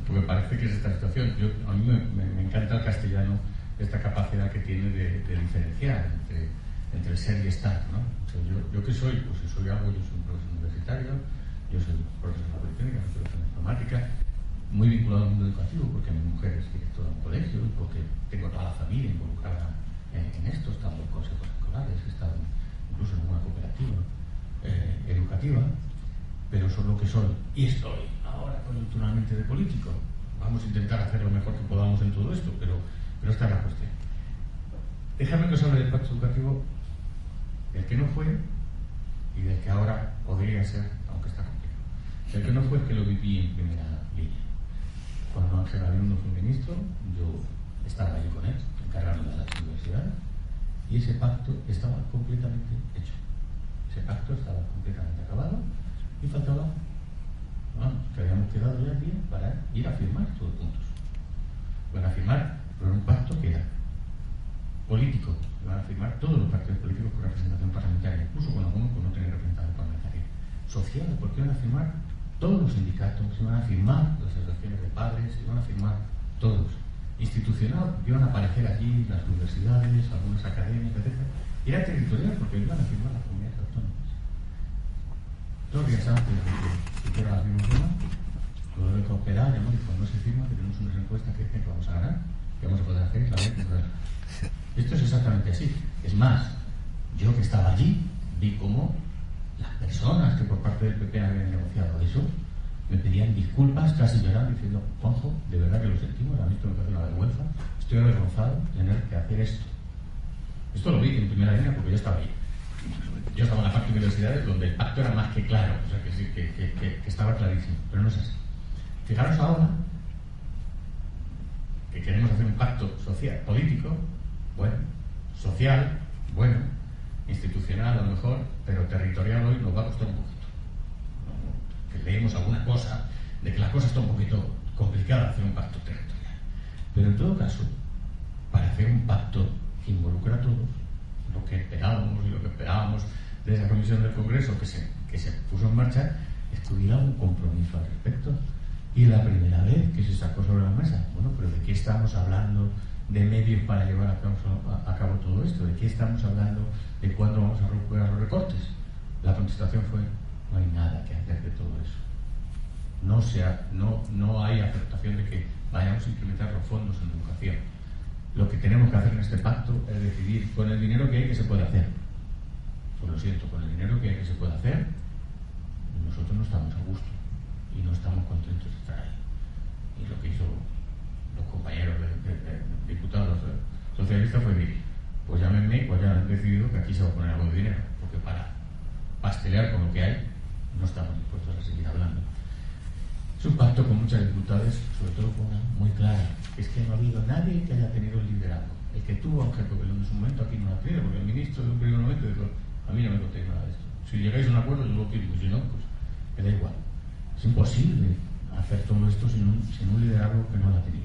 porque parece que es esta situación. A mí me encanta el castellano, esta capacidad que tiene de diferenciar entre el ser y estar, ¿no? O sea, yo qué soy, pues si soy algo, yo soy un profesor universitario, yo soy profesor de politécnica, profesor de informática, muy vinculado al mundo educativo porque mi mujer es directora de un colegio y porque tengo toda la familia involucrada en esto, he estado en consejos escolares, he estado incluso en una cooperativa educativa, pero soy lo que soy y estoy ahora coyunturalmente de político. Vamos a intentar hacer lo mejor que podamos en todo esto, pero esta es la cuestión. Déjame que os hable del pacto educativo, del que no fue y del que ahora podría ser, aunque está complicado. El que no fue es que lo viví en primera línea. Cuando Ángel Gabilondo fue ministro, yo estaba allí con él, encargándome de las universidades, y ese pacto estaba completamente hecho. Ese pacto estaba completamente acabado y faltaba, que habíamos quedado ya el día para ir a firmar todos juntos. Van a firmar por un pacto que era político, que van a firmar todos los partidos políticos con representación parlamentaria, incluso con algunos que no tienen representación parlamentaria. Social, porque van a firmar todos los sindicatos, se van a firmar las asociaciones de padres, se van a firmar todos. Institucional, iban a aparecer allí las universidades, algunas academias, etc. Y era territorial, porque iban a firmar las comunidades autónomas. 2 días antes de que hiciera la firma, lo debe cooperar, y cuando se firma, que tenemos unas encuestas que dicen que vamos a ganar, que vamos a poder hacer, la ley. Esto es exactamente así. Es más, yo que estaba allí, vi cómo las personas que por parte del PP habían negociado eso me pedían disculpas, casi llorando, diciendo: Juanjo, de verdad que lo sentimos, a mí esto me parece una vergüenza, estoy avergonzado de tener que hacer esto. Esto lo vi en primera línea porque yo estaba ahí. Yo estaba en la parte de universidades donde el pacto era más que claro, o sea, que estaba clarísimo, pero no es así. Fijaros ahora que queremos hacer un pacto social, político, bueno, social, bueno, institucional a lo mejor, pero territorial hoy nos va a costar un poquito. Que leemos alguna cosa de que la cosa está un poquito complicada hacer un pacto territorial. Pero en todo caso, para hacer un pacto que involucra a todos, lo que esperábamos y lo que esperábamos de esa comisión del Congreso que se puso en marcha, es que hubiera un compromiso al respecto. Y la primera vez que se sacó sobre la mesa, bueno, pero ¿de qué estamos hablando de medios para llevar a cabo todo esto? ¿De qué estamos hablando? ¿De cuándo vamos a recuperar los recortes? La contestación fue: no hay nada que hacer de todo eso. No hay aceptación de que vayamos a incrementar los fondos en educación. Lo que tenemos que hacer en este pacto es decidir con el dinero que hay que se puede hacer. Pues lo siento, con el dinero que hay que se puede hacer, nosotros no estamos a gusto y no estamos contentos de estar ahí. Y lo que hizo los compañeros de diputados socialistas fue decir: pues llámenme, pues ya han decidido que aquí se va a poner algo de dinero, porque para pastelear con lo que hay no estamos dispuestos a seguir hablando. Es un pacto con muchas dificultades, sobre todo con una muy clara: es que no ha habido nadie que haya tenido el liderazgo. El que tuvo Ángel Gabilondo en su momento aquí no lo ha tenido, porque el ministro de un primer momento dijo: a mí no me contéis nada de esto, si llegáis a un acuerdo yo lo quiero, y si no, pues me da igual. Es imposible hacer todo esto sin un liderazgo que no lo ha tenido.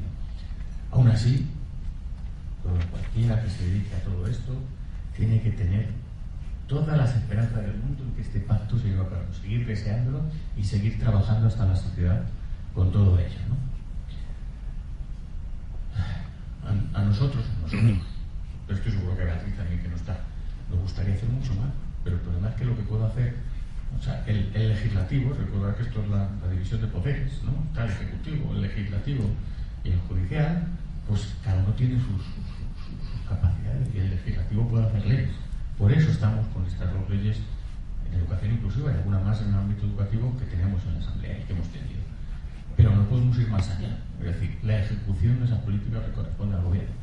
Aún así, cualquiera que se dedique a todo esto tiene que tener todas las esperanzas del mundo en que este pacto se lleve a cabo, seguir deseándolo y seguir trabajando hasta la sociedad con todo ello, ¿no? A nosotros, pero estoy seguro que a Beatriz también, que no está, nos gustaría hacer mucho más. Pero el problema es que lo que puedo hacer, o sea, el legislativo, recordar que esto es la división de poderes, ¿no? Está el ejecutivo, el legislativo y el judicial, pues cada uno tiene sus capacidades y el legislativo puede hacer leyes. Por eso estamos con estas dos leyes en educación inclusiva y alguna más en el ámbito educativo que tenemos en la Asamblea y que hemos tenido. Pero no podemos ir más allá. Es decir, la ejecución de esa política le corresponde al gobierno.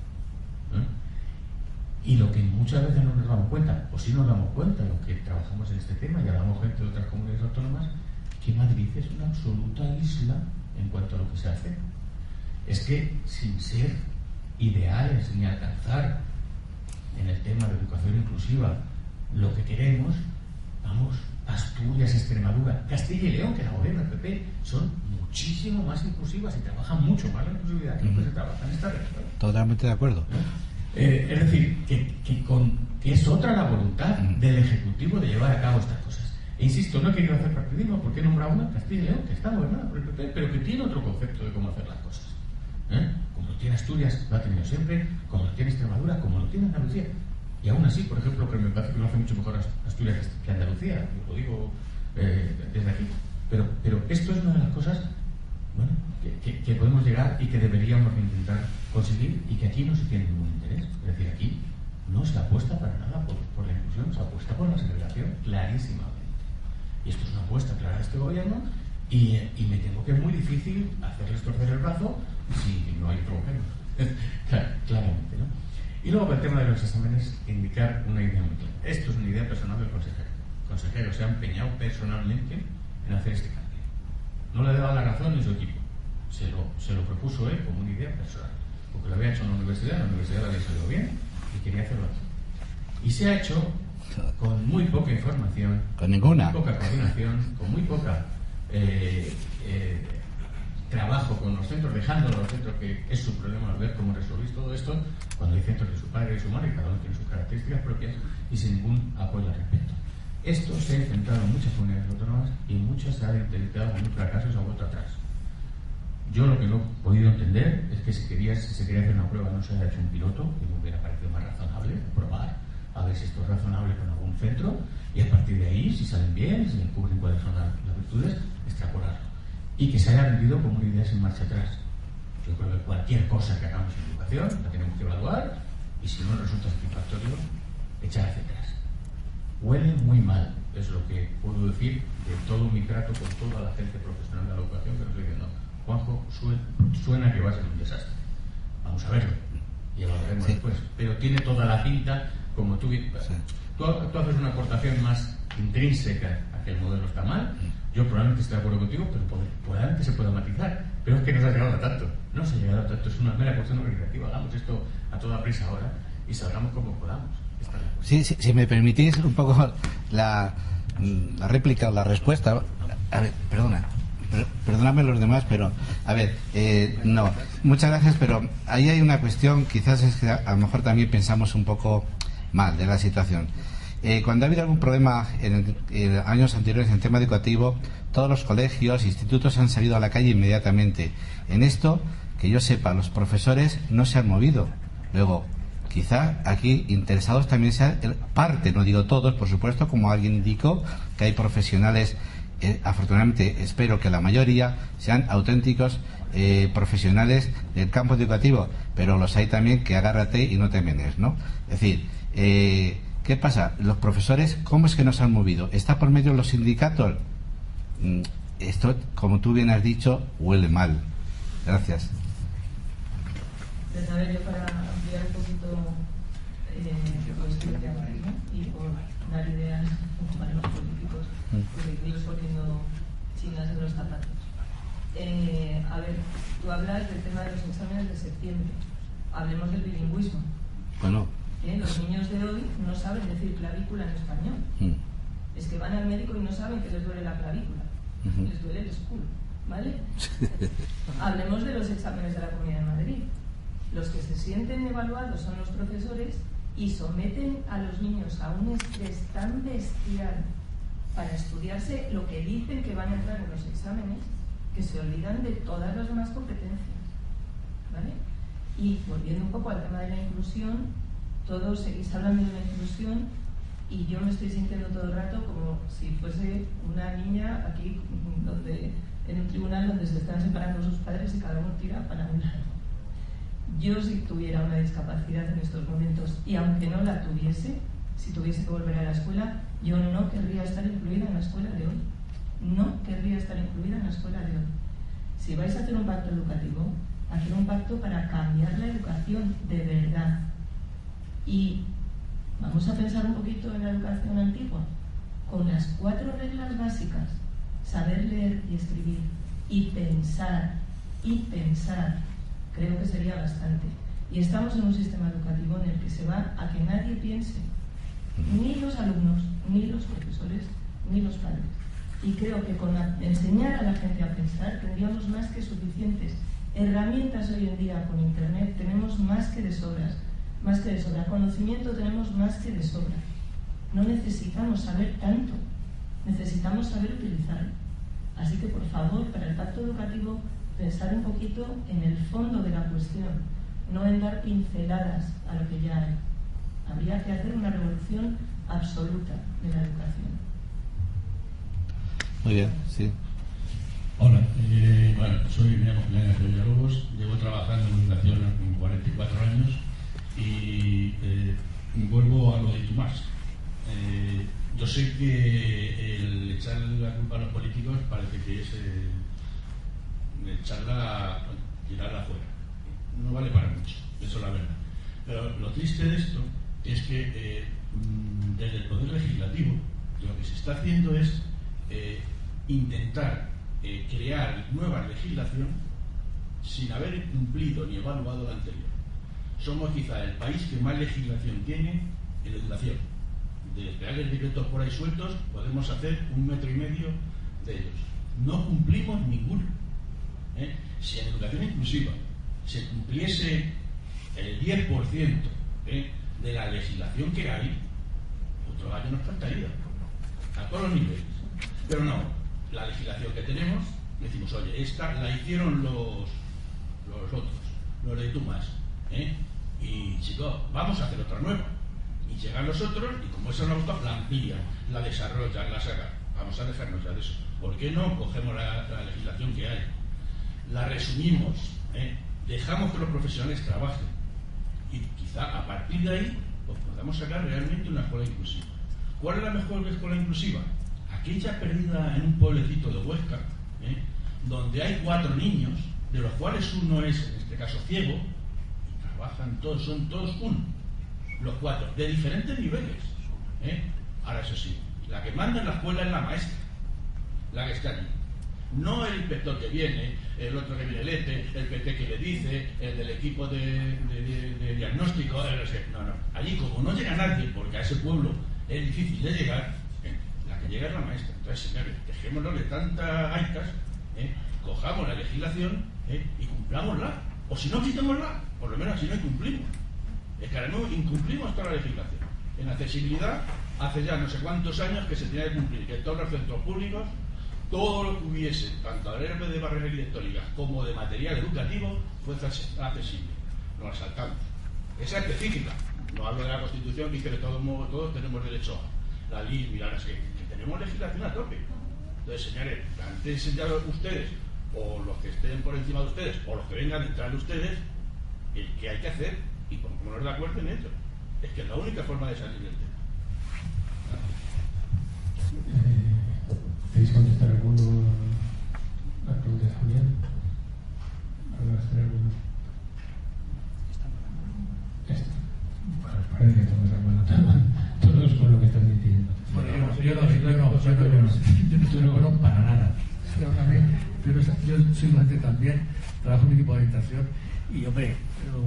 Y lo que muchas veces no nos damos cuenta, o sí nos damos cuenta, los que trabajamos en este tema y hablamos gente de otras comunidades autónomas, que Madrid es una absoluta isla en cuanto a lo que se hace. Es que sin ser ideales ni alcanzar en el tema de educación inclusiva lo que queremos, vamos, Asturias, Extremadura, Castilla y León, que la gobierna el PP, son muchísimo más inclusivas y trabajan mucho más la inclusividad que lo que se trabaja en esta región. Totalmente de acuerdo. Es decir, que es otra la voluntad del Ejecutivo de llevar a cabo estas cosas. E insisto, no he querido hacer partidismo porque he nombrado una, Castilla y León, que está gobernada por el PP, pero que tiene otro concepto de cómo hacer las cosas. Como lo tiene Asturias, lo ha tenido siempre, como lo tiene Extremadura, como lo tiene Andalucía. Y aún así, por ejemplo, que me parece que lo hace mucho mejor Asturias que Andalucía, lo digo desde aquí. Pero esto es una de las cosas, bueno, que podemos llegar y que deberíamos intentar conseguir y que aquí no se tiene ningún interés. Es decir, aquí no se apuesta para nada por la inclusión, se apuesta por la segregación clarísimamente. Y esto es una apuesta clara de este gobierno y me temo que es muy difícil hacerles torcer el brazo si no hay problemas. Claramente, ¿no? Y luego, para el tema de los exámenes, indicar una idea muy clara. Esto es una idea personal del consejero. El consejero se ha empeñado personalmente en hacer este cambio. No le ha dado la razón en su equipo. Se lo propuso él como una idea personal. Porque lo había hecho en la universidad le había salido bien y quería hacerlo aquí. Y se ha hecho con muy poca información, con ninguna, con muy poca coordinación, con muy poca trabajo con los centros, dejándolo a los centros, que es su problema ver cómo resolvéis todo esto, cuando hay centros de su padre y su madre, y cada uno tiene sus características propias y sin ningún apoyo al respecto. Esto se ha intentado en muchas comunidades autónomas y en muchas se ha intentado con un fracaso y se ha vuelto atrás. Yo lo que no he podido entender es que si se quería hacer una prueba no se haya hecho un piloto, que me hubiera parecido más razonable, probar, a ver si esto es razonable con algún centro, y a partir de ahí, si salen bien, si descubren cuáles son las virtudes, extrapolarlo. Y que se haya vendido como una idea sin marcha atrás. Yo creo que cualquier cosa que hagamos en educación la tenemos que evaluar y si no resulta satisfactorio, echar hacia atrás. Huele muy mal, es lo que puedo decir de todo mi trato con toda la gente profesional de la educación que nos estoy diciendo. Juanjo, suena que va a ser un desastre. Vamos a verlo y evaluaremos después. Pero tiene toda la pinta, como tú haces una aportación más intrínseca a que el modelo está mal. Yo probablemente estoy de acuerdo contigo, pero probablemente se pueda matizar. Pero es que no se ha llegado a tanto. No se ha llegado a tanto. Es una mera cuestión organizativa. Hagamos esto a toda prisa ahora y salgamos como podamos. Sí, si me permitís un poco la réplica o la respuesta. A ver, perdóname los demás, pero a ver, no. Muchas gracias, pero ahí hay una cuestión, quizás es que a lo mejor también pensamos un poco mal de la situación. Cuando ha habido algún problema en años anteriores en tema educativo, todos los colegios, institutos han salido a la calle inmediatamente. En esto, que yo sepa, los profesores no se han movido. Luego, quizá aquí interesados también sean parte, no digo todos, por supuesto, como alguien indicó, que hay profesionales, afortunadamente espero que la mayoría sean auténticos profesionales del campo educativo, pero los hay también que agárrate y no te menes, ¿no? Es decir, ¿qué pasa? Los profesores, ¿cómo es que no se han movido? ¿Está por medio de los sindicatos? Esto, como tú bien has dicho, huele mal. Gracias. Pues a ver, yo para ampliar un poquito y por dar ideas para los políticos, porque ellos poniendo chinas en los zapatos. A ver, tú hablas del tema de los exámenes de septiembre. Hablemos del bilingüismo. Bueno. Los niños de hoy no saben decir clavícula en español. Es que van al médico y no saben que les duele la clavícula. Les duele el escudo, ¿vale? Hablemos de los exámenes de la Comunidad de Madrid. Los que se sienten evaluados son los profesores y someten a los niños a un estrés tan bestial para estudiarse lo que dicen que van a entrar en los exámenes, que se olvidan de todas las demás competencias, ¿vale? Y volviendo un poco al tema de la inclusión, todos seguís hablando de la inclusión, y yo me estoy sintiendo todo el rato como si fuese una niña aquí en un tribunal donde se están separando sus padres y cada uno tira para un lado. Yo, si tuviera una discapacidad en estos momentos, y aunque no la tuviese, si tuviese que volver a la escuela, yo no querría estar incluida en la escuela de hoy. No querría estar incluida en la escuela de hoy. Si vais a hacer un pacto educativo, hacer un pacto para cambiar la educación de verdad. Y vamos a pensar un poquito en la educación antigua, con las 4 reglas básicas: saber leer y escribir, y pensar, creo que sería bastante. Y estamos en un sistema educativo en el que se va a que nadie piense, ni los alumnos, ni los profesores, ni los padres. Y creo que con enseñar a la gente a pensar tendríamos más que suficientes herramientas hoy en día. Con internet tenemos más que de sobra. Conocimiento tenemos más que de sobra. No necesitamos saber tanto, necesitamos saber utilizarlo. Así que, por favor, para el pacto educativo, pensar un poquito en el fondo de la cuestión, no en dar pinceladas a lo que ya hay. Habría que hacer una revolución absoluta de la educación. Muy bien, sí. Hola, me llamo Julián García Villalobos, llevo trabajando en educación 44 años y vuelvo a lo de Tomás. Yo sé que el echar la culpa a los políticos parece que es tirarla fuera. No vale para mucho, eso es la verdad. Pero lo triste de esto es que desde el Poder Legislativo lo que se está haciendo es intentar crear nueva legislación sin haber cumplido ni evaluado la anterior. Somos quizá el país que más legislación tiene en educación. De reales decretos por ahí sueltos podemos hacer 1,5 metros de ellos. No cumplimos ninguno. Si en educación inclusiva se cumpliese el 10% de la legislación que hay, otro gallo nos cantaría a todos los niveles. Pero no, la legislación que tenemos, decimos, oye, esta la hicieron los otros, los de Tomás, y chicos, vamos a hacer otra nueva. Y llegan los otros y como esa nos gusta, la amplían, la desarrollan, la sacan. Vamos a dejarnos ya de eso. ¿Por qué no cogemos la legislación que hay, la resumimos, dejamos que los profesionales trabajen y quizá a partir de ahí pues podamos sacar realmente una escuela inclusiva? ¿Cuál es la mejor escuela inclusiva? Aquella perdida en un pueblecito de Huesca, donde hay 4 niños, de los cuales uno es, en este caso, ciego, y trabajan todos, son todos uno, los 4, de diferentes niveles. Ahora, eso sí, la que manda en la escuela es la maestra, la que está allí. No el inspector que viene, el otro que viene el ETE, el PT que le dice, el del equipo de diagnóstico, no. Allí, como no llega nadie, porque a ese pueblo es difícil de llegar, la que llega es la maestra. Entonces, señores, dejémonos de tantas aicas, cojamos la legislación y cumplámosla. O si no, quitémosla, por lo menos así no incumplimos. Es que ahora no incumplimos toda la legislación. En accesibilidad, hace ya no sé cuántos años que se tenía que cumplir, que todos los centros públicos, todo lo que hubiese, tanto de barreras arquitectónicas como de material educativo, fuese accesible. Nos la saltamos. Esa específica. No hablo de la Constitución que dice que todos tenemos derecho a la ley, mirar así, que tenemos legislación a tope. Entonces, señores, plantéense ya ustedes, o los que estén por encima de ustedes, o los que vengan detrás de ustedes, el que hay que hacer, y como no de acuerdo en ello. Es que es la única forma de salir del tema. ¿Queréis contestar alguno a las preguntas de Julián? ¿Alguna hacer alguno? Bueno, parece que estamos de acuerdo todos con lo que están diciendo. Bueno, yo no estoy de acuerdo para nada. Pero yo simplemente también trabajo en un equipo de orientación y, hombre,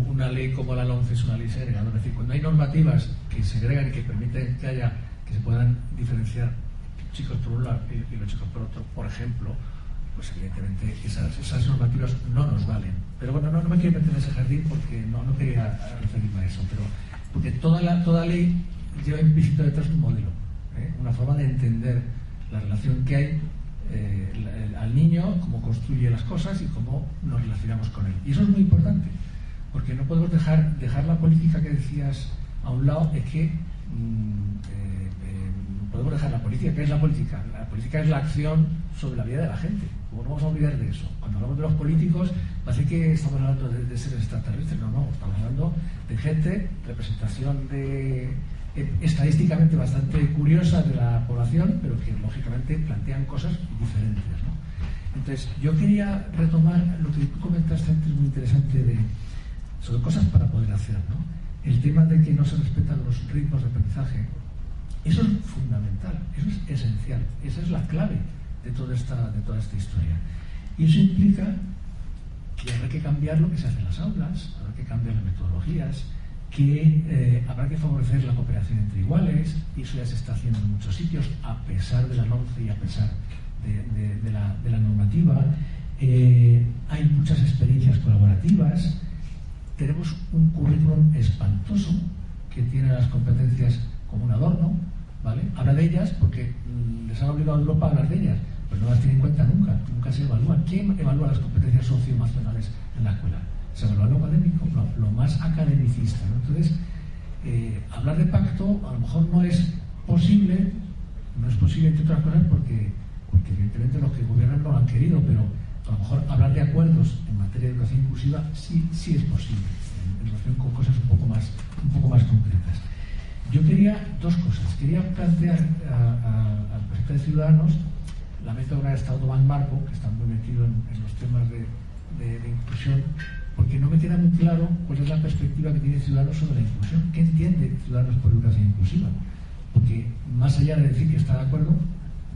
una ley como la LOMCE es una ley segregada. Es decir, cuando hay normativas que segregan y que permiten que se puedan diferenciar chicos por un lado y los chicos por otro, por ejemplo, pues evidentemente esas normativas no nos valen. Pero bueno, no me quiero meter en ese jardín porque no quería referirme a eso, pero porque toda ley lleva implícito detrás un modelo, una forma de entender la relación que hay al niño, cómo construye las cosas y cómo nos relacionamos con él. Y eso es muy importante, porque no podemos dejar la política que decías a un lado, es que podemos dejar la política. ¿Qué es la política? La política es la acción sobre la vida de la gente. ¿Cómo no vamos a olvidar de eso? Cuando hablamos de los políticos, parece que estamos hablando de seres extraterrestres. No, estamos hablando de gente, representación estadísticamente bastante curiosa de la población, pero que lógicamente plantean cosas diferentes, ¿no? Entonces, yo quería retomar lo que tú comentaste antes, muy interesante, sobre cosas para poder hacer, ¿no? El tema de que no se respetan los ritmos de aprendizaje. Eso es fundamental, eso es esencial, esa es la clave de toda esta historia. Y eso implica que habrá que cambiar lo que se hace en las aulas, habrá que cambiar las metodologías, que habrá que favorecer la cooperación entre iguales, y eso ya se está haciendo en muchos sitios, a pesar de la LOMCE y a pesar de la normativa. Hay muchas experiencias colaborativas. Tenemos un currículum espantoso que tiene las competencias como un adorno, ¿vale? Habla de ellas porque les ha obligado a Europa a hablar de ellas, pues no las tiene en cuenta nunca se evalúan. ¿Quién evalúa las competencias socioemocionales en la escuela? Se evalúa lo académico, lo más academicista, ¿no? Entonces, hablar de pacto a lo mejor no es posible entre otras cosas porque evidentemente los que gobiernan no lo han querido, pero a lo mejor hablar de acuerdos en materia de educación inclusiva sí es posible, en relación con cosas un poco más concretas. Yo quería dos cosas. Quería plantear al presidente de Ciudadanos, lamento que no haya estado Tomás Marco, que está muy metido en los temas de inclusión, porque no me queda muy claro cuál es la perspectiva que tiene Ciudadanos sobre la inclusión. ¿Qué entiende Ciudadanos por educación inclusiva? Porque más allá de decir que está de acuerdo,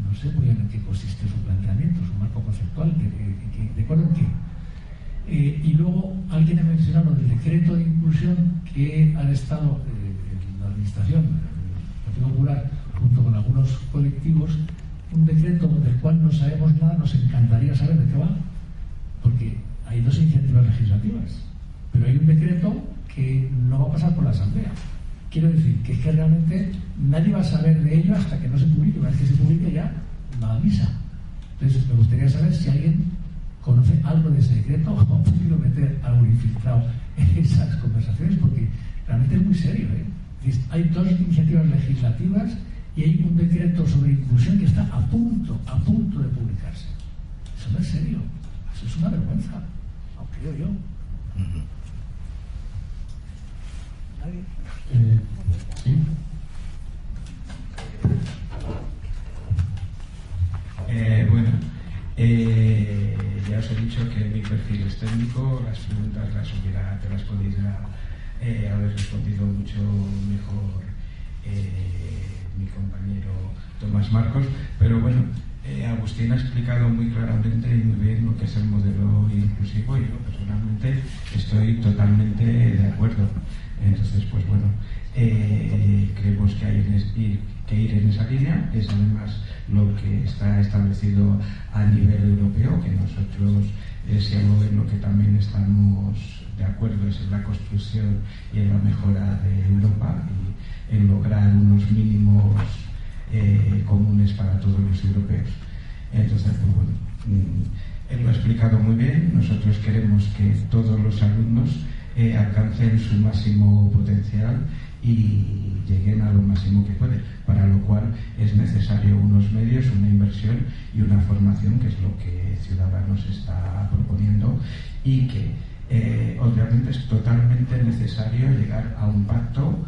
no sé muy bien en qué consiste su planteamiento, su marco conceptual, de acuerdo en qué. Y luego alguien ha mencionado el decreto de inclusión que ha estado la administración del Partido Popular junto con algunos colectivos, un decreto del cual no sabemos nada. Nos encantaría saber de qué va, porque hay dos iniciativas legislativas, pero hay un decreto que no va a pasar por la Asamblea. Quiero decir que es que realmente nadie va a saber de ello hasta que no se publique. Una vez que se publique ya no avisa. Entonces me gustaría saber si alguien conoce algo de ese decreto o ha podido meter algo infiltrado en esas conversaciones, porque realmente es muy serio, ¿eh? Hay dos iniciativas legislativas y hay un decreto sobre inclusión que está a punto de publicarse. Eso no es serio, eso es una vergüenza, aunque yo. ¿Nadie? Sí. Bueno, ya os he dicho que mi perfil es técnico, las preguntas te las podría haber respondido mucho mejor mi compañero Tomás Marcos, pero bueno, Agustín ha explicado muy claramente y muy bien lo que es el modelo inclusivo, y yo personalmente estoy totalmente de acuerdo. Entonces, pues bueno, creemos que hay que ir en esa línea. Es además lo que está establecido a nivel europeo, que nosotros, si algo en lo que también estamos de acuerdo es en la construcción y en la mejora de Europa, y en lograr unos mínimos comunes para todos los europeos. Entonces, pues bueno, él lo ha explicado muy bien. Nosotros queremos que todos los alumnos alcancen su máximo potencial y lleguen a lo máximo que pueden, para lo cual es necesario unos medios, una inversión y una formación, que es lo que Ciudadanos está proponiendo, y que obviamente es totalmente necesario llegar a un pacto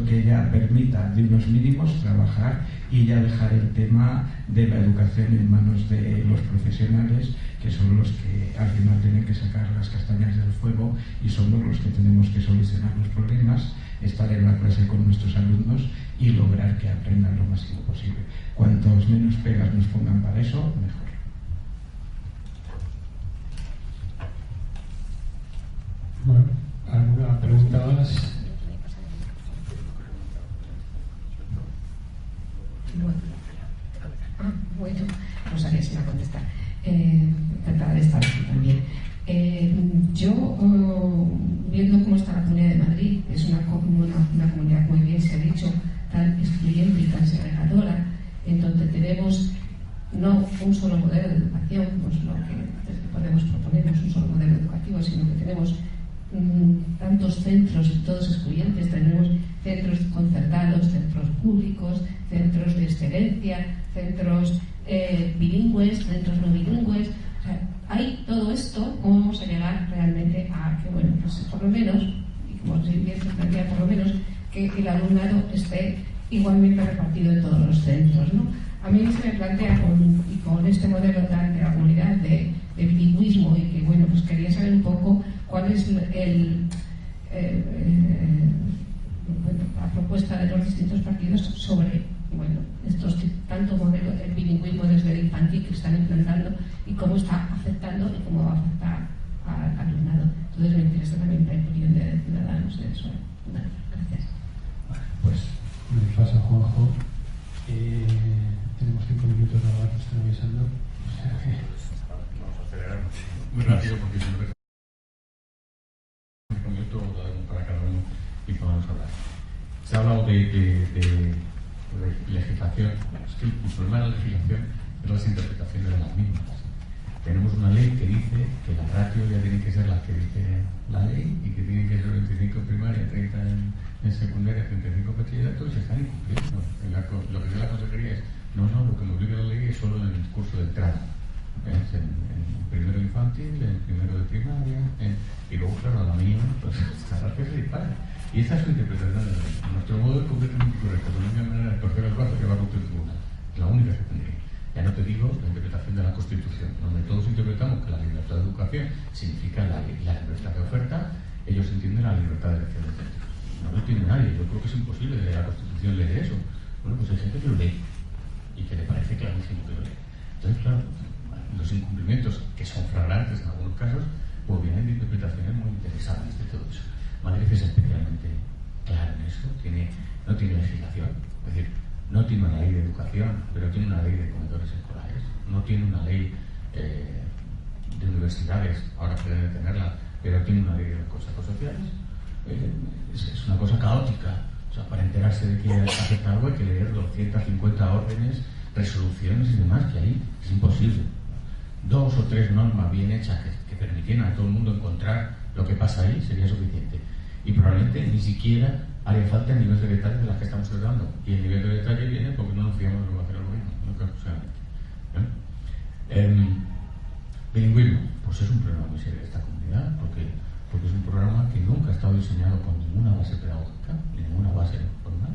que ya permita de unos mínimos trabajar y ya dejar el tema de la educación en manos de los profesionales, que son los que al final tienen que sacar las castañas del fuego y somos los que tenemos que solucionar los problemas, estar en la clase con nuestros alumnos y lograr que aprendan lo máximo posible. Cuantos menos pegas nos pongan para eso, mejor. Bueno, ¿alguna pregunta más? Bueno, no sabía si iba a contestar. Encantada de estar aquí también. Yo, viendo cómo está la Comunidad de Madrid, es una comunidad, muy bien se ha dicho, tan excluyente y tan segregadora, en donde tenemos no un solo modelo de educación, pues lo que podemos proponer, no es un solo modelo educativo, sino que tenemos tantos centros, todos excluyentes, tenemos centros concertados, centros públicos, centros de excelencia, centros bilingües, centros no bilingües. O sea, hay todo esto, ¿cómo vamos a llegar realmente a que, bueno, pues por lo menos, y como bien se plantea, por lo menos que el alumnado esté igualmente repartido en todos los centros, ¿no? A mí se me plantea con este modelo tan de la comunidad de bilingüismo, y que, bueno, pues quería saber un poco cuál es la propuesta de los distintos partidos sobre, bueno, estos tanto modelo el bilingüismo desde el infantil que están implantando y cómo está afectando y cómo va a afectar al alumnado. Entonces me interesa también la opinión de Ciudadanos de eso. Bueno, gracias. Pues me pasa Juanjo. Tenemos 5 minutos nada más, estoy avisando. O sea que... Vamos a acelerar muy rápido porque si no me... 5 minutos para cada uno y podemos hablar. Se ha hablado de legislación. Es que el problema de la legislación es las interpretaciones de las mismas. Tenemos una ley que dice que la ratio ya tiene que ser la que dice la ley y que tienen que ser 25 en primaria, 30 en secundaria, 35 en bachillerato, y se están incumpliendo. Lo que dice la consejería es, no, lo que me obliga la ley es solo en el curso de entrada. Es en primero infantil, en primero de primaria, y luego, claro, a la mínima, pues esta ratio se dispara. Y esa es su interpretación de la ley. Nuestro modo es completamente incorrecto, de la única manera de torcer el brazo que va a cumplir el tribunal. Es la única que tendría. Ya no te digo la interpretación de la Constitución, donde todos interpretamos que la libertad de educación significa la libertad de oferta, ellos entienden la libertad de elección de centros. No lo entiende nadie, yo creo que es imposible de la Constitución leer eso. Bueno, pues hay gente que lo lee y que le parece clarísimo que lo lee. Entonces, claro, los incumplimientos, que son flagrantes en algunos casos, pues vienen de interpretaciones muy interesantes de todo eso. Madrid es especialmente clara en eso, no tiene legislación, es decir, no tiene una ley de educación, pero tiene una ley de comedores escolares, no tiene una ley de universidades, ahora pueden tenerla, pero tiene una ley de los consejos sociales. Es una cosa caótica. O sea, para enterarse de que afecta algo hay que leer 250 órdenes, resoluciones y demás, que ahí es imposible. 2 o 3 normas bien hechas que permitieran a todo el mundo encontrar lo que pasa ahí sería suficiente. Y probablemente ni siquiera haría falta el nivel de detalle de las que estamos tratando. Y el nivel de detalle viene porque no nos fiamos de lo que va a hacer el gobierno, no creo que sea. Bilingüismo, pues es un problema muy serio de esta comunidad, porque es un programa que nunca ha estado diseñado con ninguna base pedagógica, ninguna base formal.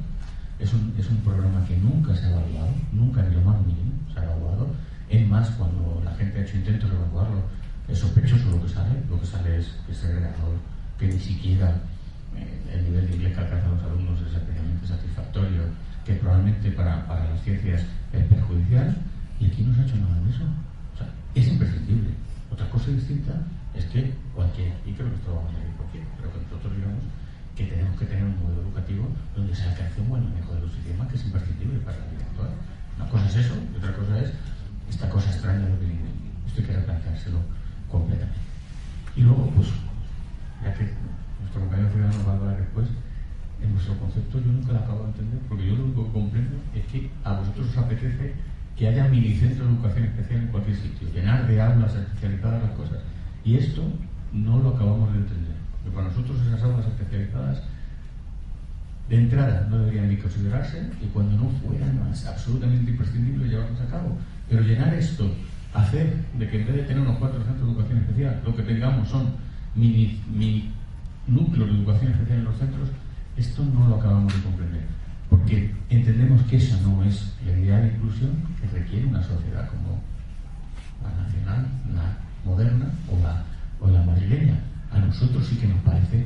Es un programa que nunca se ha evaluado, nunca ni lo más mínimo se ha evaluado. Es más, cuando la gente ha hecho intentos de evaluarlo, es sospechoso lo que sale es que es segregador, que ni siquiera el nivel de inglés que alcanzan los alumnos es especialmente satisfactorio, que probablemente para las ciencias es perjudicial, y aquí no se ha hecho nada de eso. O sea, es imprescindible. Otra cosa distinta es que cualquiera, y creo que esto lo vamos a decir cualquiera, pero que nosotros digamos que tenemos que tener un modelo educativo donde se alcance un buen manejo de los idiomas, que es imprescindible para la vida actual. Una cosa es eso, y otra cosa es esta cosa extraña del bilingüismo. Esto hay que replanteárselo completamente. Y luego, pues, ya que nuestro compañero ciudadano va a hablar después, en vuestro concepto yo nunca lo acabo de entender, porque yo lo único que comprendo es que a vosotros os apetece que haya minicentros de educación especial en cualquier sitio, llenar de aulas especializadas las cosas. Y esto no lo acabamos de entender, porque para nosotros esas aulas especializadas de entrada no deberían ni considerarse, y cuando no fueran más absolutamente imprescindible llevarlas a cabo. Pero llenar esto, hacer de que en vez de tener unos 4 centros de educación especial, lo que tengamos son mini núcleos de educación especial en los centros, esto no lo acabamos de comprender, porque entendemos que esa no es la idea de inclusión que requiere una sociedad como la nacional, la moderna o la madrileña. A nosotros sí que nos parece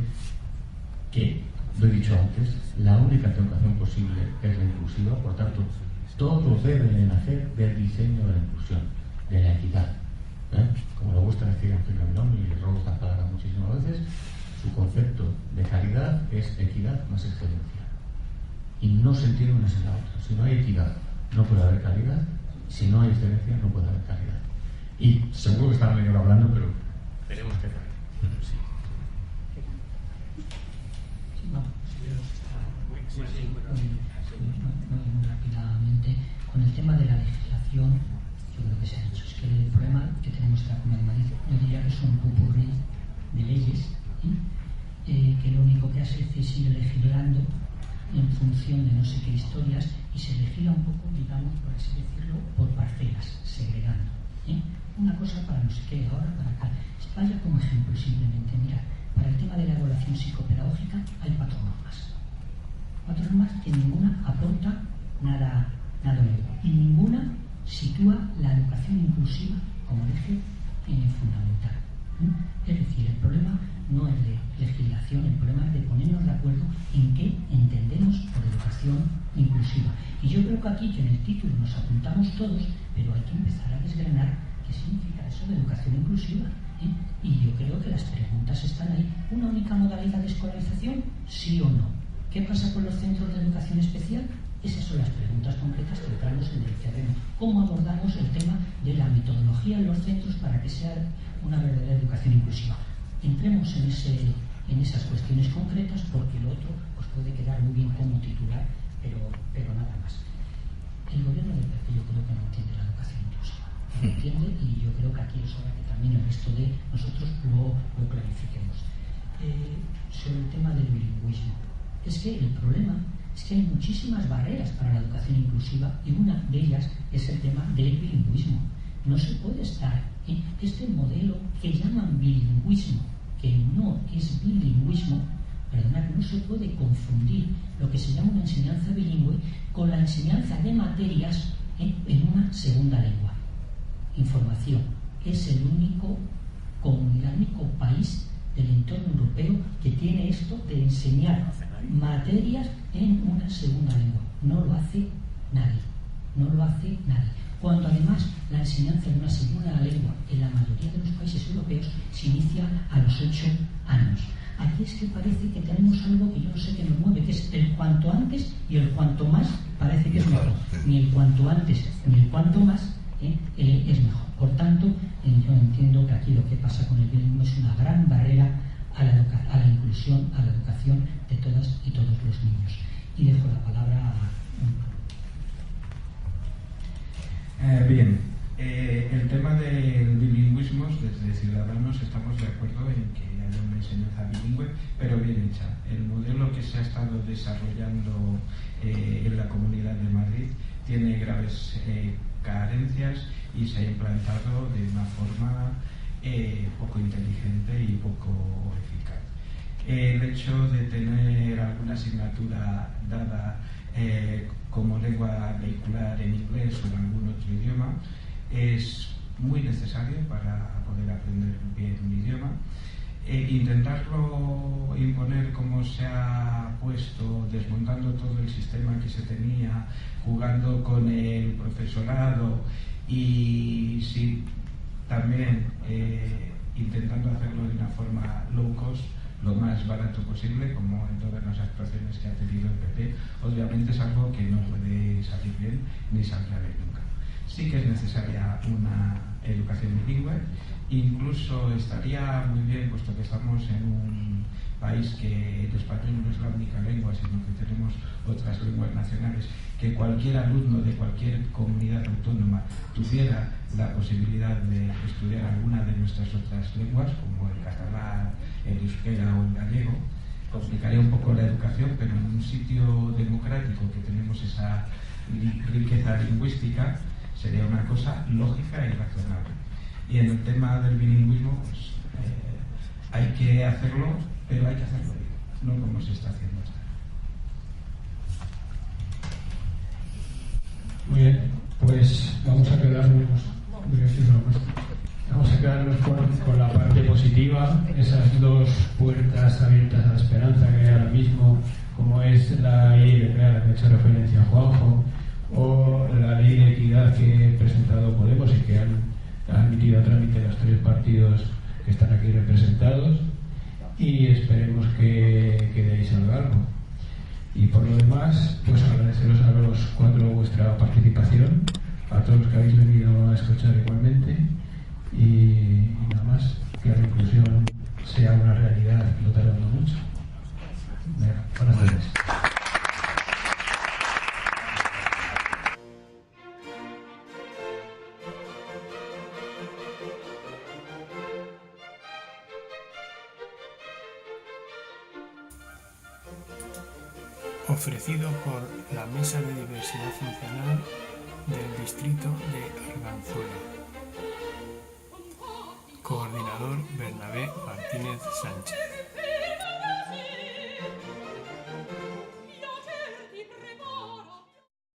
que, lo he dicho antes, la única educación posible es la inclusiva, por tanto, todos deben de nacer del diseño de la inclusión, de la equidad. Como le gusta decir a Ángel Gavilán, y le robo esta palabra muchísimas veces, su concepto de calidad es equidad más excelencia. Y no se entiende una sin la otra. Si no hay equidad, no puede haber calidad. Si no hay excelencia, no puede haber calidad. Y seguro que estaba medio hablando, pero tenemos que hacer. Sí. Muy rápidamente, con el tema de la legislación, yo creo que se ha dicho, es que el problema que tenemos en la Comunidad de Madrid, yo diría que es un popurrí de leyes, ¿sí? que lo único que hace es ir legislando en función de no sé qué historias y se legisla un poco, digamos, por así decirlo, por parcelas, segregando. Una cosa para no sé qué, ahora para acá. Vaya como ejemplo simplemente, mira, para el tema de la evaluación psicopedagógica hay 4 normas. 4 normas que ninguna aporta nada nuevo y ninguna sitúa la educación inclusiva como eje fundamental. Es decir, el problema no es de legislación, el problema es de ponernos de acuerdo en qué entendemos por educación inclusiva. Y yo creo que aquí, que en el título nos apuntamos todos, pero hay que empezar a desgranar qué significa eso de educación inclusiva. Y yo creo que las preguntas están ahí. ¿Una única modalidad de escolarización? ¿Sí o no? ¿Qué pasa con los centros de educación especial? Esas son las preguntas concretas que entramos en el terreno. ¿Cómo abordamos el tema de la metodología en los centros para que sea una verdadera educación inclusiva? Entremos en esas cuestiones concretas, porque lo otro pues puede quedar muy bien como titular, pero nada más. El gobierno del PP yo creo que no entiende la educación inclusiva. No entiende, y yo creo que aquí es hora que también el resto de nosotros lo clarifiquemos. Sobre el tema del bilingüismo. Es que el problema es que hay muchísimas barreras para la educación inclusiva y una de ellas es el tema del bilingüismo. No se puede estar en este modelo que llaman bilingüismo, que no es bilingüismo, perdonad, no se puede confundir lo que se llama una enseñanza bilingüe con la enseñanza de materias en una segunda lengua. Información. Es el único país del entorno europeo que tiene esto de enseñar materias en una segunda lengua. No lo hace nadie. No lo hace nadie. Cuando además la enseñanza de una segunda lengua en la mayoría de los países europeos se inicia a los 8 años. Aquí es que parece que tenemos algo que yo no sé qué nos mueve, que es el cuanto antes y el cuanto más parece que es mejor. Ni el cuanto antes ni el cuanto más es mejor. Por tanto, yo entiendo que aquí lo que pasa con el bilingüismo es una gran barrera a la inclusión, a la educación de todas y todos los niños. Y dejo la palabra a... Bien, el tema del bilingüismo, desde Ciudadanos estamos de acuerdo en que haya una enseñanza bilingüe, pero bien hecha. El modelo que se ha estado desarrollando en la Comunidad de Madrid tiene graves carencias y se ha implantado de una forma poco inteligente y poco eficaz. El hecho de tener alguna asignatura dada como lengua vehicular en inglés o en algún otro idioma es muy necesario para poder aprender bien un idioma. Intentarlo imponer como se ha puesto, desmontando todo el sistema que se tenía, jugando con el profesorado y sí, también intentando hacerlo de una forma low cost, lo más barato posible, como en todas las actuaciones que ha tenido el PP, obviamente es algo que no puede salir bien ni saldrá bien nunca. Sí que es necesaria una educación bilingüe, incluso estaría muy bien, puesto que estamos en un país que el español no es la única lengua, sino que tenemos otras lenguas nacionales, que cualquier alumno de cualquier comunidad autónoma tuviera la posibilidad de estudiar alguna de nuestras otras lenguas, como el catalán, el euskera o el gallego. Complicaría un poco la educación, pero en un sitio democrático que tenemos esa riqueza lingüística sería una cosa lógica y razonable. Y en el tema del bilingüismo, pues hay que hacerlo, pero hay que hacerlo bien, no como se está haciendo hasta ahora. Muy bien, pues vamos a quedarnos con la parte positiva, esas dos puertas abiertas a la esperanza que hay ahora mismo, como es la ley de crear, a la que ha hecho referencia Juanjo, o la ley de equidad que ha presentado Podemos y que han admitido a trámite los 3 partidos que están aquí representados, y esperemos que de ahí salga algo. Y por lo demás, pues agradeceros a los 4 vuestra participación, a todos los que habéis venido a escuchar igualmente, y nada más, que la inclusión sea una realidad no tardando mucho. Buenas tardes. ofrecido por la Mesa de Diversidad Funcional del Distrito de Arganzuela. Coordinador Bernabé Martínez Sánchez.